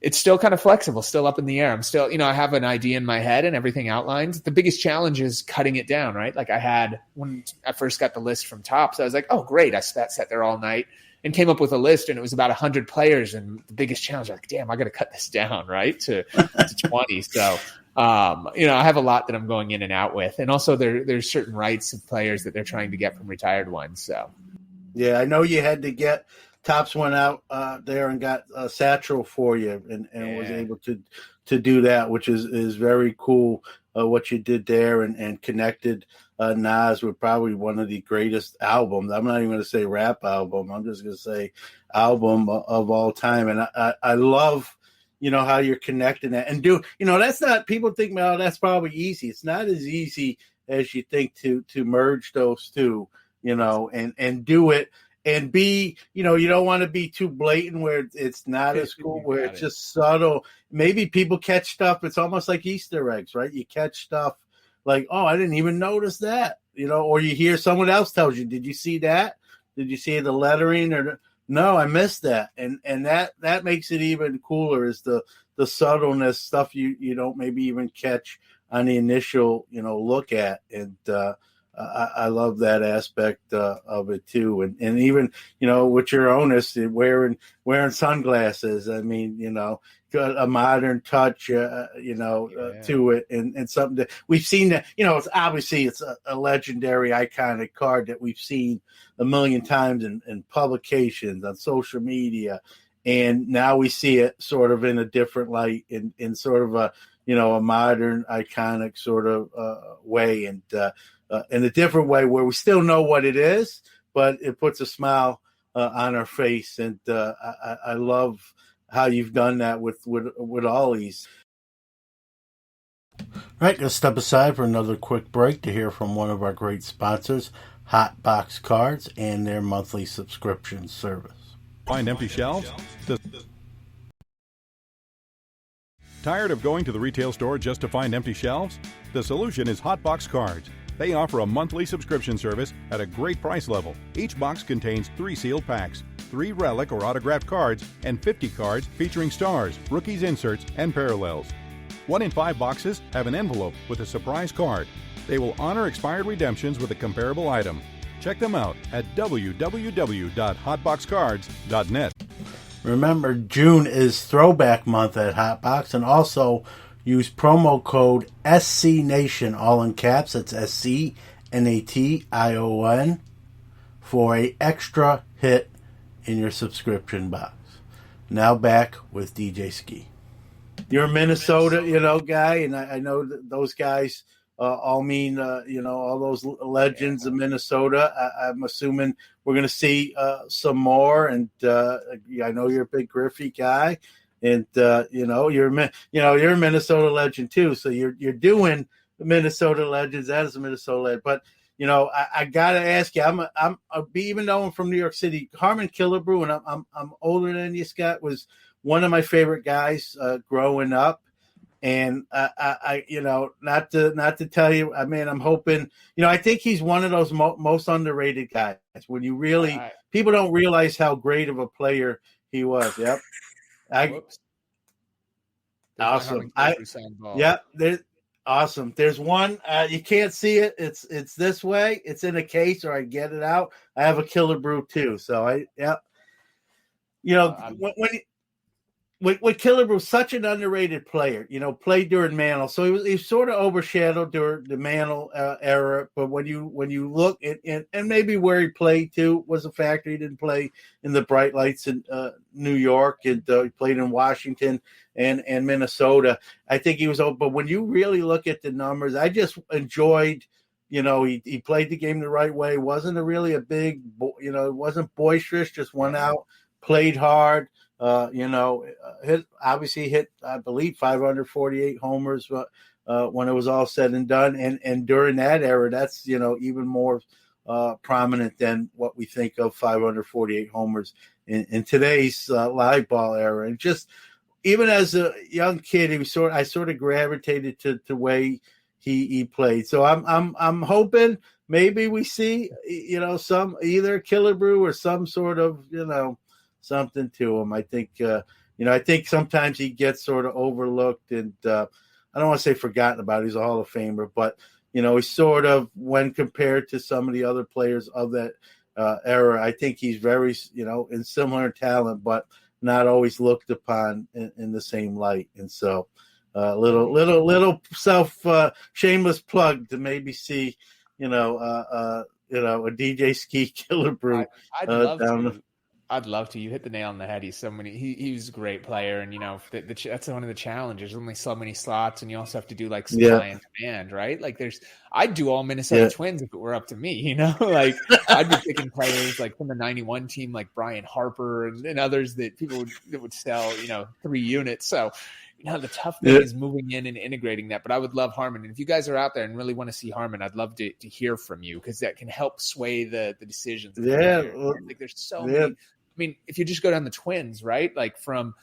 it's still kind of flexible, still up in the air. I'm still, I have an idea in my head and everything outlined. The biggest challenge is cutting it down, right? Like when I first got the list from Topps, I was like, oh, great. I sat there all night and came up with a list, and it was about 100 players. And the biggest challenge, like, damn, I got to cut this down, right, to 20. So, I have a lot that I'm going in and out with. And also there's certain rights of players that they're trying to get from retired ones. So, yeah, I know you had to get Topps went out there and got a satchel for you and was able to do that, which is very cool what you did there and connected Nas with probably one of the greatest albums. I'm not even going to say rap album. I'm just going to say album of all time. And I love, how you're connecting that and that's not, people think, well, that's probably easy. It's not as easy as you think to merge those two, and do it. And be, you don't want to be too blatant where it's not as cool, where it's just subtle. Maybe people catch stuff. It's almost like Easter eggs, right? You catch stuff like, oh, I didn't even notice that, or you hear someone else tells you, did you see that? Did you see the lettering? Or no, I missed that. And that makes it even cooler is the subtleness, stuff you don't maybe even catch on the initial, look at. And, I love that aspect of it too, and even with your onus, wearing sunglasses. I mean, got a modern touch, to it, and something that we've seen that it's obviously it's a legendary, iconic card that we've seen a million times in publications, on social media, and now we see it sort of in a different light, in sort of a a modern, iconic sort of way, and in a different way where we still know what it is, but it puts a smile on our face. And I love how you've done that with all these. All right, let's step aside for another quick break to hear from one of our great sponsors, Hot Box Cards, and their monthly subscription service. Find empty shelves? Tired of going to the retail store just to find empty shelves? The solution is Hot Box Cards. They offer a monthly subscription service at a great price level. Each box contains 3 sealed packs, 3 relic or autographed cards, and 50 cards featuring stars, rookies inserts, and parallels. 1 in 5 boxes have an envelope with a surprise card. They will honor expired redemptions with a comparable item. Check them out at www.hotboxcards.net. Remember, June is Throwback Month at Hotbox, and also Use promo code SCNation, all in caps. That's SCNATION for a extra hit in your subscription box. Now back with DJ Skee. You're a Minnesota, guy, and I know that those guys all mean, all those legends of Minnesota. I'm assuming we're going to see some more, and I know you're a big Griffey guy, and you're a Minnesota legend too. So you're doing the Minnesota legends as a Minnesota legend, but. I gotta ask you. Even though I'm from New York City, Harmon Killebrew, and I'm older than you, Scott, was one of my favorite guys growing up. And I not to tell you, I'm hoping. I think he's one of those most underrated guys. When you really people don't realize how great of a player he was. Yep. Awesome. Awesome. There's one. You can't see it. It's this way. It's in a case, or I get it out. I have a Killebrew too. So when Killebrew, such an underrated player. Played during Mantle, so he was sort of overshadowed during the Mantle era. But when you look at and maybe where he played too was a factor. He didn't play in the bright lights in New York, and he played in Washington and Minnesota. I think he was open. But when you really look at the numbers, I just enjoyed, he played the game the right way. Wasn't a big, wasn't boisterous, just went out, played hard, hit, I believe, 548 homers when it was all said and done. And during that era, that's, even more prominent than what we think of 548 homers in today's live ball era. And just, even as a young kid, I sort of gravitated to the way he played. So I'm hoping maybe we see some either Killebrew or some sort of something to him. I think I think sometimes he gets sort of overlooked, and I don't want to say forgotten about. He's a Hall of Famer, but he's sort of, when compared to some of the other players of that era, I think he's very in similar talent, but not always looked upon in the same light. And so little self shameless plug to maybe see a DJ Skee Killebrew. I'd love to. You hit the nail on the head. He was a great player, and that's one of the challenges. There's only so many slots, and you also have to do like supply and demand, right? Like I'd do all Minnesota Twins if it were up to me. Like I'd be picking players like from the '91 team, like Brian Harper and others that people would sell 3 units. So the tough thing is moving in and integrating that. But I would love Harmon, and if you guys are out there and really want to see Harmon, I'd love to hear from you, because that can help sway the decisions. Like there's so many. If you just go down the Twins, right? Like all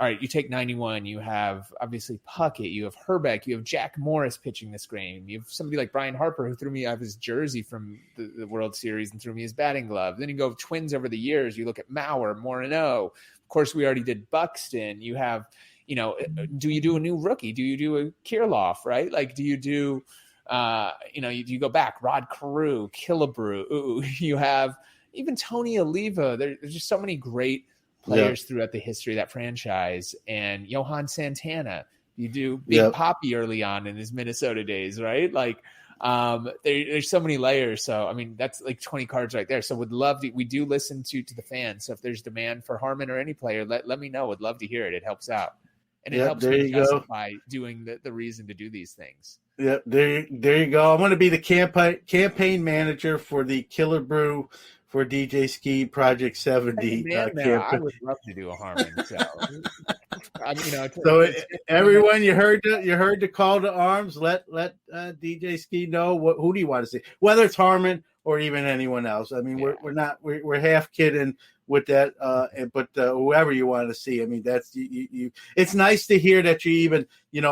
right, you take 91, you have obviously Puckett, you have Herbeck, you have Jack Morris pitching this game. You have somebody like Brian Harper, who threw me out his jersey from the World Series and threw me his batting glove. Then you go Twins over the years. You look at Mauer, Morneau. Of course, we already did Buxton. You have, do you do a new rookie? Do you do a Kirilloff, right? Like, do you do, you go back, Rod Carew, Killebrew. You have even Tony Oliva. There's just so many great players throughout the history of that franchise. And Johan Santana, you do Big Papi early on in his Minnesota days, right? Like there's so many layers. So, that's like 20 cards right there. So we do listen to the fans. So if there's demand for Harmon or any player, let me know. Would love to hear it. It helps out. And it helps me justify doing the reason to do these things. Yep, there you go. I'm going to be the campaign manager for the Killebrew for DJ Skee Project 70. I would love to do a Harmon. So, everyone, you heard the call to arms. Let DJ Skee know who do you want to see, whether it's Harmon or even anyone else. We're half kidding with that, but whoever you want to see. That's you. It's nice to hear that you even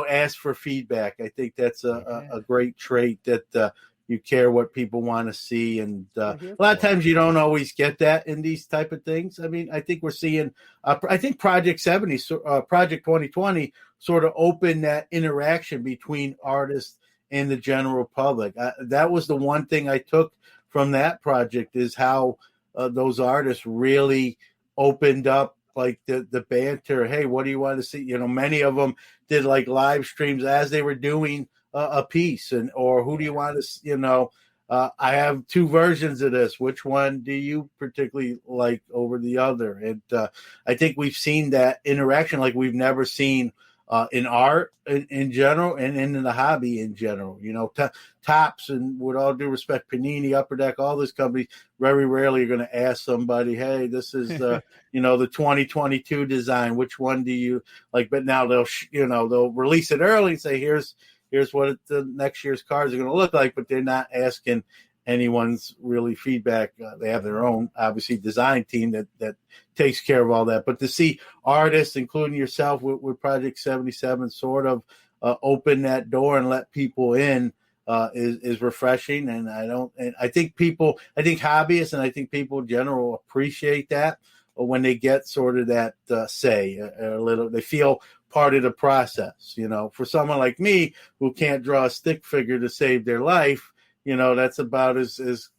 ask for feedback. I think that's a great trait, that you care what people want to see, and a lot of times you don't always get that in these type of things. I think we're seeing. I think Project 70, Project 2020, sort of opened that interaction between artists and the general public. That was the one thing I took from that project, is how those artists really opened up, like the banter. Hey, what do you want to see? Many of them did like live streams as they were doing a piece, or who do you want to, I have two versions of this. Which one do you particularly like over the other? And I think we've seen that interaction like we've never seen in art in general, and in the hobby in general. Tops, and with all due respect, Panini, Upper Deck, all these companies, very rarely are going to ask somebody, hey, this is the 2022 design. Which one do you like? But now they'll release it early and say, here's what the next year's cards are going to look like, but they're not asking anyone's really feedback. They have their own, obviously, design team that takes care of all that. But to see artists, including yourself with Project 77, sort of open that door and let people in is refreshing. And I think hobbyists and I think people in general appreciate that when they get sort of that say a little, they feel part of the process. For someone like me who can't draw a stick figure to save their life, that's about as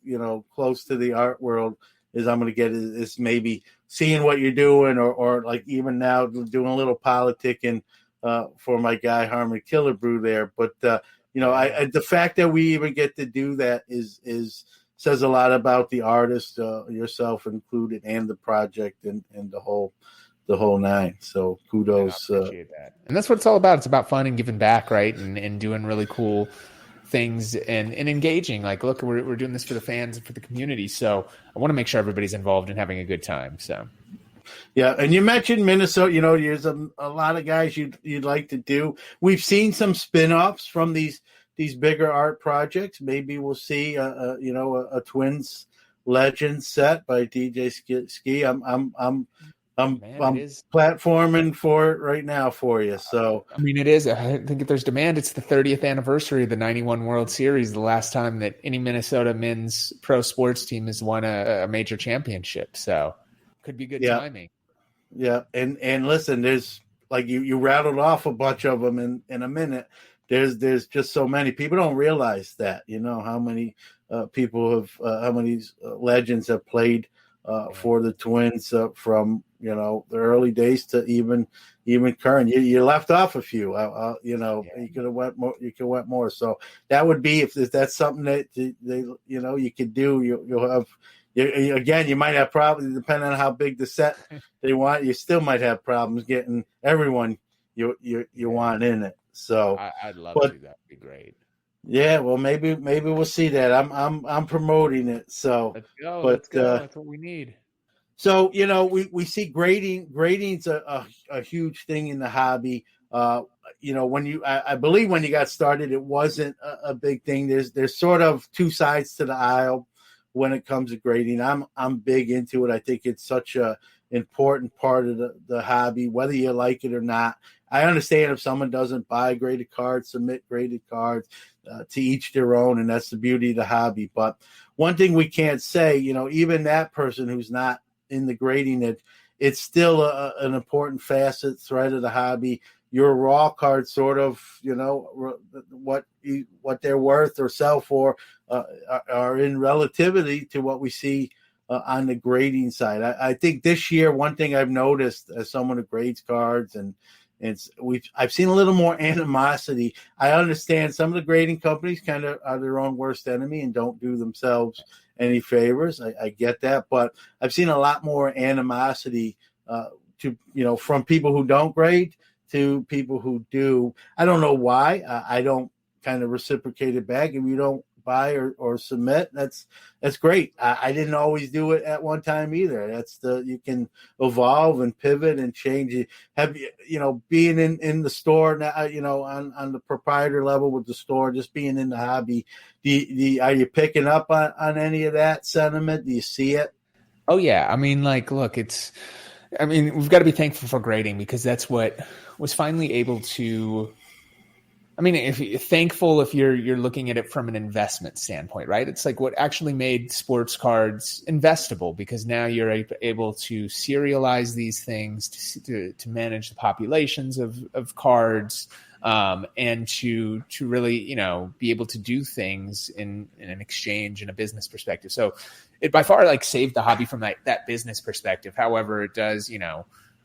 close to the art world as I'm going to get, is maybe seeing what you're doing, or like even now doing a little politicking for my guy Harmon Killebrew there. But the fact that we even get to do that is says a lot about the artist, yourself included, and the project and the whole nine. So kudos. I appreciate that. And that's what it's all about. It's about fun and giving back, right? And doing really cool things and engaging. Like, look, we're doing this for the fans and for the community. So I want to make sure everybody's involved and having a good time. So. Yeah, and you mentioned Minnesota. There's a lot of guys you'd like to do. We've seen some spin-offs from these bigger art projects. Maybe we'll see a Twins Legend set by DJ Skee. I'm platforming for it right now for you. So it is. I think if there's demand, it's the 30th anniversary of the '91 World Series, the last time that any Minnesota men's pro sports team has won a major championship. So could be good timing. Yeah, and listen, there's like you rattled off a bunch of them in a minute. There's just so many. People don't realize that. How many people have how many legends have played for the Twins from the early days to even current. You left off a few. You could have went more. You could went more. So that would be if that's something that you could do. You'll have. Again, you might have problems depending on how big the set they want. You still might have problems getting everyone you want in it. So I'd love to. That'd be great. Yeah, well, maybe we'll see that. I'm promoting it. So let's go. Let's go. That's what we need. So we see grading. Grading's a huge thing in the hobby. I believe when you got started, it wasn't a big thing. There's sort of two sides to the aisle when it comes to grading. I'm big into it. I think it's such a important part of the hobby, whether you like it or not. I understand if someone doesn't buy graded cards, submit graded cards, to each their own, and that's the beauty of the hobby. But one thing we can't say, even that person who's not in the grading, it's still an important thread of the hobby. Your raw cards, sort of, what they're worth or sell for, are in relativity to what we see on the grading side. I think this year, one thing I've noticed as someone who grades cards, and I've seen a little more animosity. I understand some of the grading companies kind of are their own worst enemy and don't do themselves any favors. I get that, but I've seen a lot more animosity from people who don't grade to people who do. I don't know why. I don't kind of reciprocate it back. If you don't buy or submit, that's great. I didn't always do it at one time either. You can evolve and pivot and change it. Being in the store now, on the proprietor level with the store, just being in the hobby, are you picking up on any of that sentiment? Do you see it? Oh yeah. Look, we've got to be thankful for grading, because that's what was finally able to. If you're looking at it from an investment standpoint, right? It's like what actually made sports cards investable, because now you're able to serialize these things to manage the populations of cards, and to really, be able to do things in an exchange and a business perspective. So it by far saved the hobby from that business perspective. However, it does,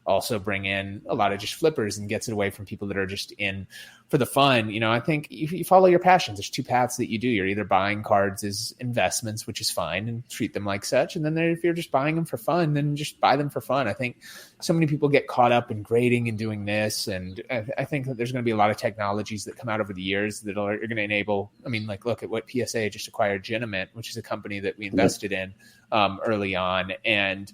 also bring in a lot of just flippers and gets it away from people that are just in for the fun. I think if you follow your passions, there's two paths that you do. You're either buying cards as investments, which is fine, and treat them like such. And then if you're just buying them for fun, then just buy them for fun. I think so many people get caught up in grading and doing this. And I think that there's going to be a lot of technologies that come out over the years that are going to enable, look at what PSA just acquired Genamint, which is a company that we invested in early on. And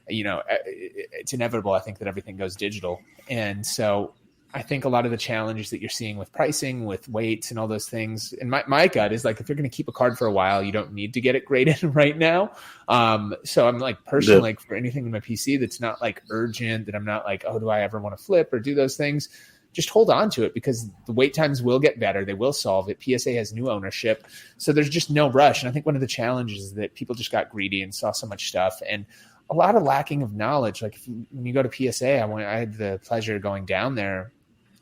it's inevitable, I think, that everything goes digital. And so I think a lot of the challenges that you're seeing with pricing, with weights and all those things, and my gut is like, if you're going to keep a card for a while, you don't need to get it graded right now. So I'm like, personally, like for anything in my PC that's not like urgent, that I'm not like, oh, do I ever want to flip or do those things? Just hold on to it, because the wait times will get better. They will solve it. PSA has new ownership. So there's just no rush. And I think one of the challenges is that people just got greedy and saw so much stuff, and a lot of lacking of knowledge. Like when you go to PSA, I had the pleasure of going down there,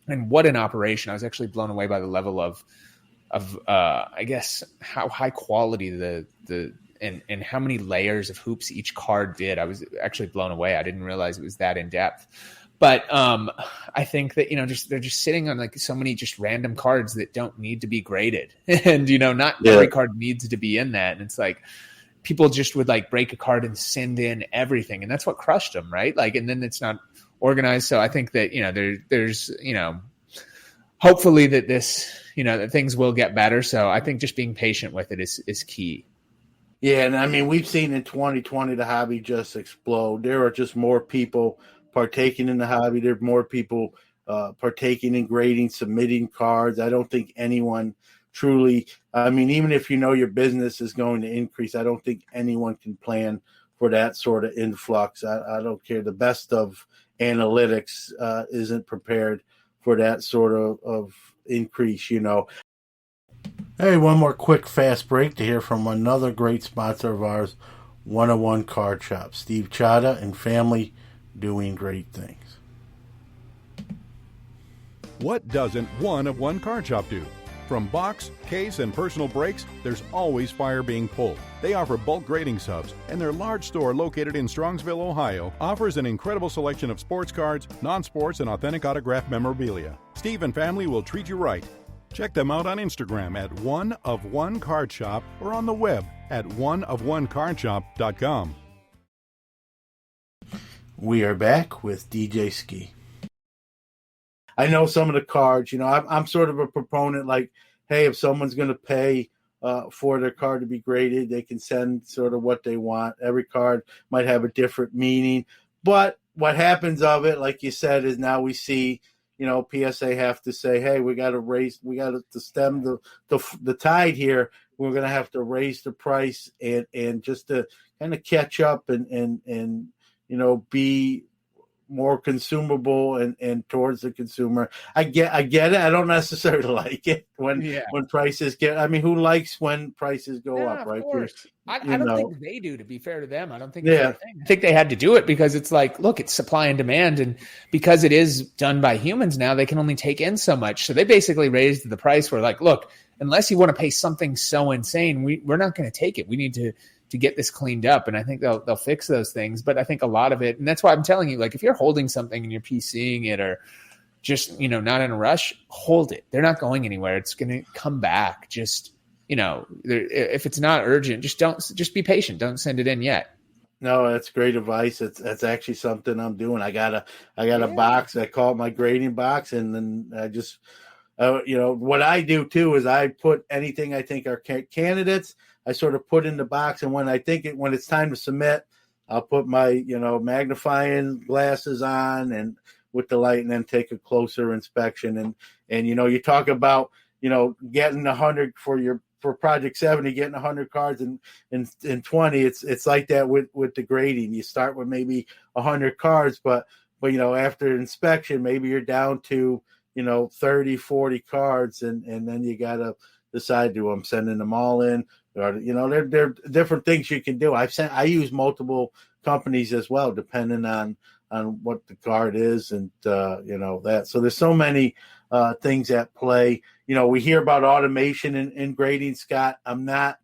and what an operation. I was actually blown away by the level of I guess how high quality and how many layers of hoops each card did. I was actually blown away. I didn't realize it was that in depth. But I think that, they're just sitting on like so many just random cards that don't need to be graded. And, not every card needs to be in that. And it's like, people just would like break a card and send in everything. And that's what crushed them. Right. Like, and then it's not organized. So I think that, there's, hopefully that this, that things will get better. So I think just being patient with it is key. Yeah. And we've seen in 2020, the hobby just explode. There are just more people partaking in the hobby. There are more people partaking in grading, submitting cards. I don't think anyone truly, even if your business is going to increase, I don't think anyone can plan for that sort of influx. I don't care. The best of analytics isn't prepared for that sort of increase, Hey, one more quick fast break to hear from another great sponsor of ours, 101 Card Shop. Steve Chada and family doing great things. What doesn't 101 Card Shop do? From box, case, and personal breaks, there's always fire being pulled. They offer bulk grading subs, and their large store located in Strongsville, Ohio, offers an incredible selection of sports cards, non-sports, and authentic autographed memorabilia. Steve and family will treat you right. Check them out on Instagram at 1of1 Card Shop or on the web at 1of1cardshop.com. We are back with DJ Skee. I know some of the cards, I'm sort of a proponent, like, hey, if someone's going to pay for their card to be graded, they can send sort of what they want. Every card might have a different meaning. But what happens of it, like you said, is now we see, PSA have to say, hey, we got to stem the tide here. We're going to have to raise the price and just to kind of catch up and be more consumable and towards the consumer. I get it. I don't necessarily like it when prices get. Who likes when prices go up, right? Of course. I don't think they do, to be fair to them. I don't think it's their thing. I think they had to do it because it's like, look, it's supply and demand, and because it is done by humans now, they can only take in so much. So they basically raised the price. We're like, look, unless you want to pay something so insane, we're not going to take it. We need to get this cleaned up. And I think they'll fix those things. But I think a lot of it, and that's why I'm telling you, like, if you're holding something and you're PCing it or just, not in a rush, hold it. They're not going anywhere. It's going to come back. Just, if it's not urgent, just be patient. Don't send it in yet. No, that's great advice. That's actually something I'm doing. I got a box. I call it my grading box. And then I just, what I do too is I put anything I think are candidates, I sort of put in the box, and when it's time to submit, I'll put my, magnifying glasses on and with the light, and then take a closer inspection. And you talk about, getting 100 for Project 70, getting 100 cards in 20. It's like that with the grading. You start with maybe 100 cards, but after inspection, maybe you're down to 30, 40 cards, and then you gotta decide, do I'm sending them all in? Or, there are different things you can do. I use multiple companies as well, depending on what the card is, and that. So there's so many things at play. We hear about automation in grading, Scott. I'm not,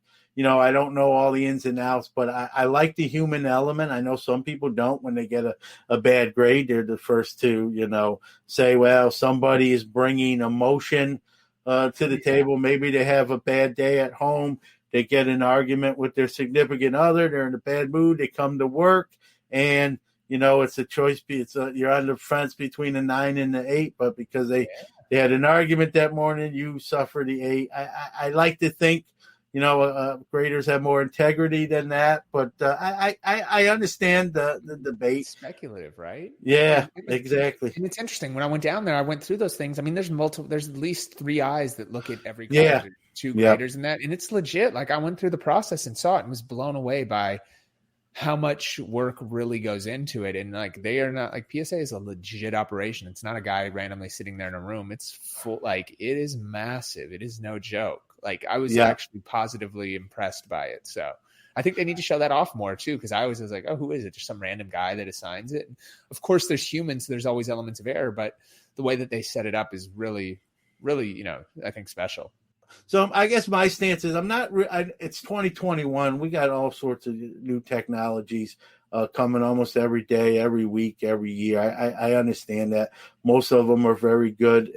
I don't know all the ins and outs, but I like the human element. I know some people don't. When they get a bad grade, they're the first to, say, well, somebody is bringing emotion to the table. Maybe they have a bad day at home. They get in an argument with their significant other. They're in a bad mood. They come to work, and it's a choice. You're on the fence between a 9 and the 8, but because they had an argument that morning, you suffer the 8. I like to think, graders have more integrity than that, but I understand the debate. It's speculative, right? Yeah, exactly. And it's interesting. When I went down there, I went through those things. I mean, there's at least 3 eyes that look at every card. Yeah. 2 graders in that, and it's legit. Like, I went through the process and saw it and was blown away by how much work really goes into it. And like, they are not, like, PSA is a legit operation. It's not a guy randomly sitting there in a room. It's full. Like, it is massive. It is no joke. Like, I was actually positively impressed by it. So I think they need to show that off more too. Cause I always was like, oh, who is it? Just some random guy that assigns it. And of course there's humans. So there's always elements of error, but the way that they set it up is really, really, I think special. So I guess my stance is it's 2021. We got all sorts of new technologies coming almost every day, every week, every year. I understand that. Most of them are very good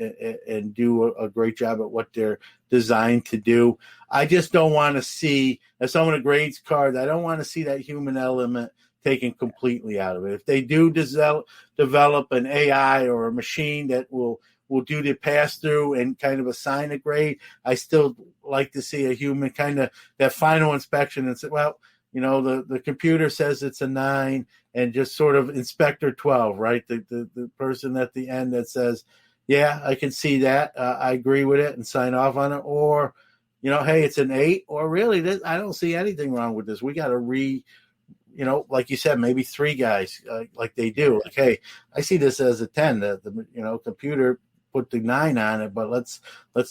and do a great job at what they're designed to do. I just don't want to see, as someone who grades cards, I don't want to see that human element taken completely out of it. If they do develop an AI or a machine that will do the pass through and kind of assign a grade, I still like to see a human kind of that final inspection and say, well, the computer says it's a 9, and just sort of inspector 12, right? The person at the end that says, yeah, I can see that. I agree with it, and sign off on it. Or, hey, it's an 8, or really, I don't see anything wrong with this. We got to like you said, maybe 3 guys like they do. Like, hey, I see this as a 10. The computer put the 9 on it, but let's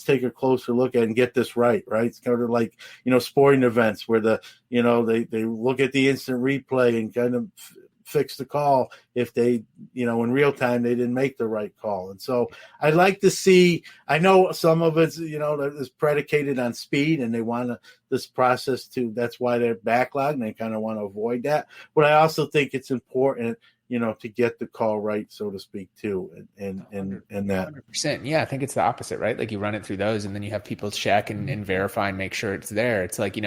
take a closer look at it and get this right. It's kind of like, sporting events where they look at the instant replay and kind of fix the call if they, in real time, they didn't make the right call. And so I'd like to see, I know some of it's, is predicated on speed, and they want this process that's why they're backlogged, and they kind of want to avoid that. But I also think it's important, to get the call right, so to speak, too, and that. 100%. Yeah, I think it's the opposite, right? Like, you run it through those, and then you have people check and verify and make sure it's there. It's like,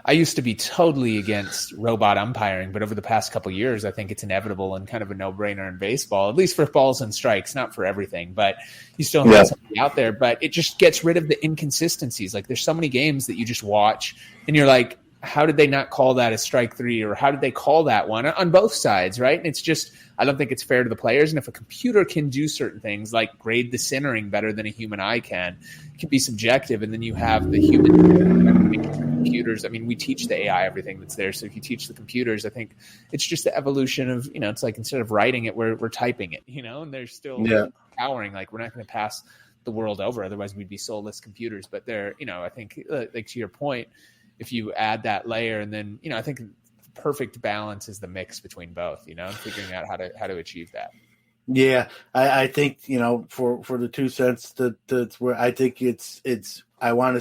I used to be totally against robot umpiring, but over the past couple of years, I think it's inevitable and kind of a no-brainer in baseball, at least for balls and strikes, not for everything. But you still have something out there, but it just gets rid of the inconsistencies. Like, there's so many games that you just watch, and you're like, how did they not call that a strike 3, or how did they call that one on both sides, right? And it's just, I don't think it's fair to the players. And if a computer can do certain things like grade the centering better than a human eye can, it can be subjective. And then you have the human computers. I mean, we teach the AI everything that's there. So if you teach the computers, I think it's just the evolution of, it's like, instead of writing it, we're typing it, and they're still powering. Like, we're not going to pass the world over. Otherwise we'd be soulless computers. But they're, I think, like, to your point, if you add that layer, and then, I think perfect balance is the mix between both, figuring out how to achieve that. Yeah. I think, for the 2 cents that's where I think I don't want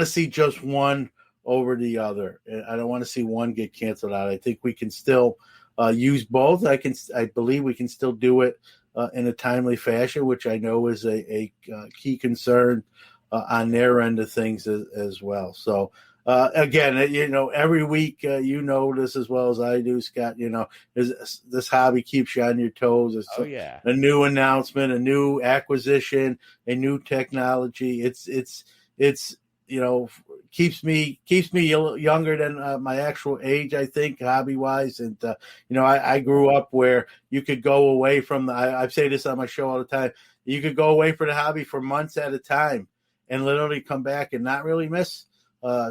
to see just one over the other. I don't want to see one get canceled out. I think we can still use both. I believe we can still do it in a timely fashion, which I know is a key concern on their end of things as well. So, again, every week, this as well as I do, Scott, this hobby keeps you on your toes. It's a new announcement, a new acquisition, a new technology. It's keeps me younger than my actual age, I think, hobby wise. And, I grew up where you could go away from I say this on my show all the time. You could go away from the hobby for months at a time and literally come back and not really miss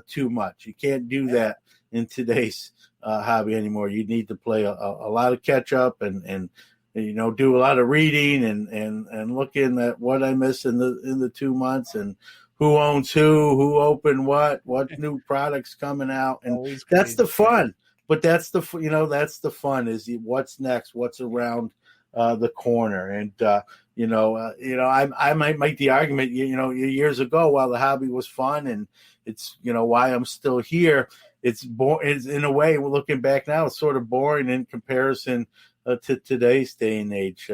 too much. You can't do that in today's hobby anymore. You need to play a lot of catch up and do a lot of reading and looking at what I missed in the 2 months, and who owns who opened what new products coming out, and that's the fun. But that's the fun is what's next, what's around the corner. And I might make the argument, years ago, while the hobby was fun and it's why I'm still here. It's in a way, looking back now, it's sort of boring in comparison to today's day and age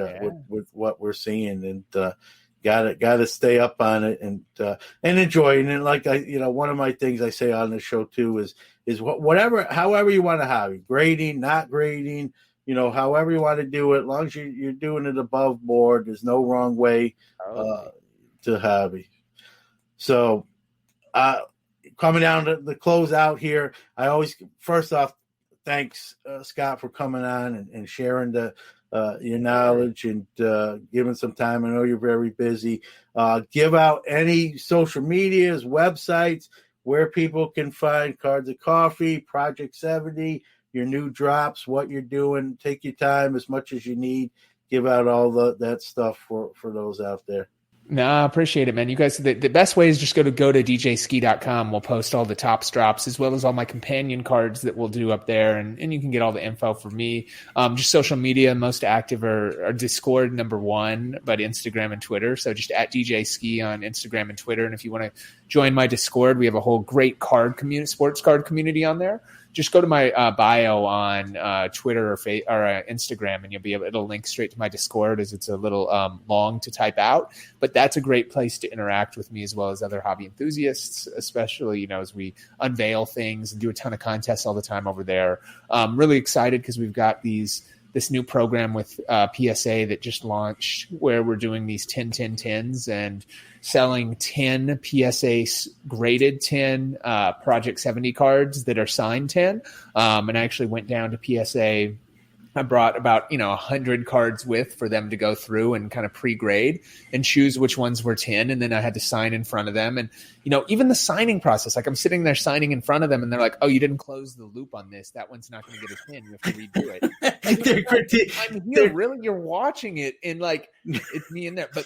with what we're seeing, and gotta stay up on it and enjoy it. And like one of my things I say on the show too is however you want to hobby, grading, not grading, however you want to do it, as long as you're doing it above board, there's no wrong way to hobby. So coming down to the close out here, I always, first off, thanks, Scott, for coming on and sharing your knowledge and giving some time. I know you're very busy. Give out any social medias, websites, where people can find Cards of Coffee, Project 70, your new drops, what you're doing. Take your time as much as you need. Give out all that stuff for those out there. No, I appreciate it, man. You guys, the best way is just go to djskee.com. We'll post all the tops drops as well as all my companion cards that we'll do up there. And you can get all the info from me. Just social media, most active are Discord #1, but Instagram and Twitter. So just at DJ Skee on Instagram and Twitter. And if you want to join my Discord, we have a whole great sports card community on there. Just go to my bio on Twitter or Instagram, and it'll link straight to my Discord, as it's a little long to type out. But that's a great place to interact with me as well as other hobby enthusiasts, especially as we unveil things and do a ton of contests all the time over there. Really excited because we've got this new program with PSA that just launched, where we're doing these 10-10-10s and selling 10 PSA graded 10 Project 70 cards that are signed 10. And I actually went down to PSA. I brought about 100 cards for them to go through and kind of pre-grade and choose which ones were 10, and then I had to sign in front of them. And even the signing process, like I'm sitting there signing in front of them, and they're like, "Oh, you didn't close the loop on this. That one's not going to get a 10. You have to redo it." I'm here, really? You're watching it, and it's me in there, but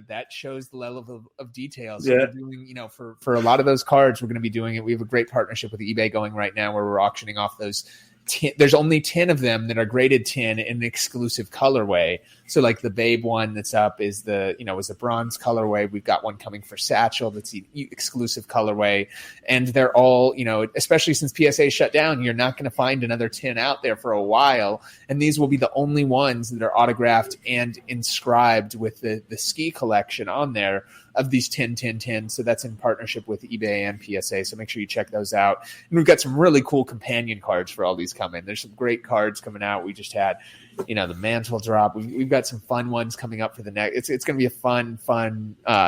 that shows the level of detail. So we're doing, for a lot of those cards, we're going to be doing it. We have a great partnership with eBay going right now, where we're auctioning off those 10, there's only 10 of them that are graded 10 in an exclusive colorway. So the Babe one that's up is is a bronze colorway. We've got one coming for Satchel that's the exclusive colorway. And they're all, especially since PSA shut down, you're not going to find another 10 out there for a while. And these will be the only ones that are autographed and inscribed with the Skee collection on there of these 10-10-10. So that's in partnership with eBay and PSA. So make sure you check those out. And we've got some really cool companion cards for all these coming. There's some great cards coming out. We just had, the Mantle drop. We've got some fun ones coming up for the next. It's going to be a fun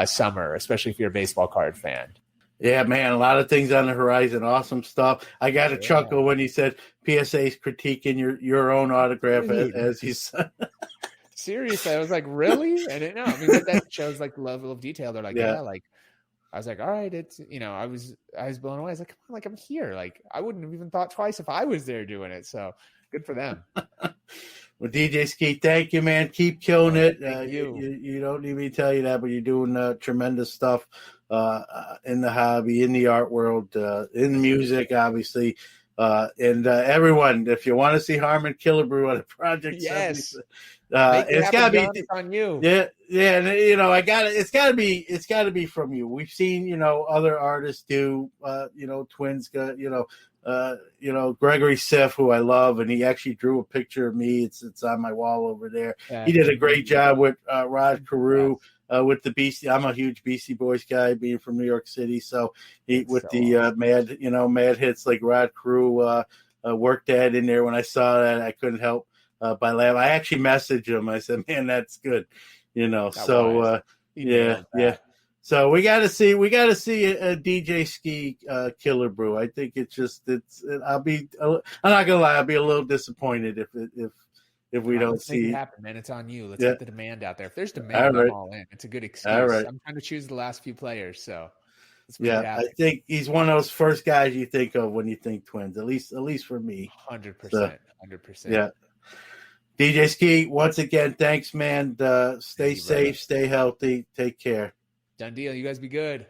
summer, especially if you're a baseball card fan. Yeah, man, a lot of things on the horizon. Awesome stuff. I got a chuckle when he said PSA's critiquing your own autograph as he said. Seriously, I was like, really? I didn't know. I mean, but that shows the level of detail. They're I was like, all right, it's I was blown away. I was like, come on, I'm here. I wouldn't have even thought twice if I was there doing it. So good for them. Well, DJ Skee, thank you, man. Keep killing it. Thank you. You don't need me to tell you that, but you're doing tremendous stuff in the hobby, in the art world, in the music, obviously. And everyone, if you want to see Harmon Killebrew on a project, yes. It's gotta be on you. Yeah. And it's gotta be from you. We've seen, other artists do, Twins got, Gregory Siff, who I love, and he actually drew a picture of me. It's on my wall over there. Yeah, he did a great job with Rod Carew. With the Beastie, I'm a huge Beastie Boys guy, being from New York City. So mad hits like Rod Carew worked that in there. When I saw that, I couldn't help but laugh. I actually messaged him. I said, "Man, that's good," Yeah. So we got to see a DJ Skee Killebrew. I think I'm not gonna lie, I'll be a little disappointed if we don't see it happen, man. It's on you. Let's get the demand out there. If there's demand, I'm all in. It's a good excuse. All right. I'm trying to choose the last few players, so I think he's one of those first guys you think of when you think Twins. At least for me, 100%. Yeah. DJ Skee, once again, thanks, man. Stay safe, stay healthy, take care. Done deal. You guys be good.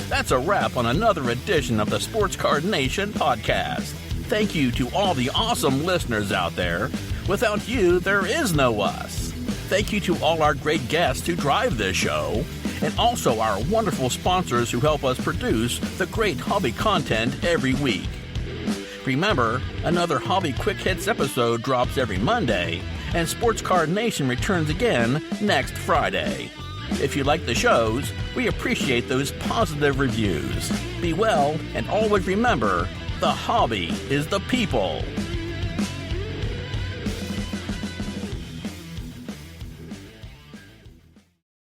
That's a wrap on another edition of the Sports Card Nation podcast. thank you to all the awesome listeners out there. Without you, there is no us. Thank you to all our great guests who drive this show, and also our wonderful sponsors who help us produce the great hobby content every week. Remember, another Hobby Quick Hits episode drops every Monday, and Sports Card Nation returns again next Friday. If you like the shows, we appreciate those positive reviews. Be well, and always remember, the hobby is the people.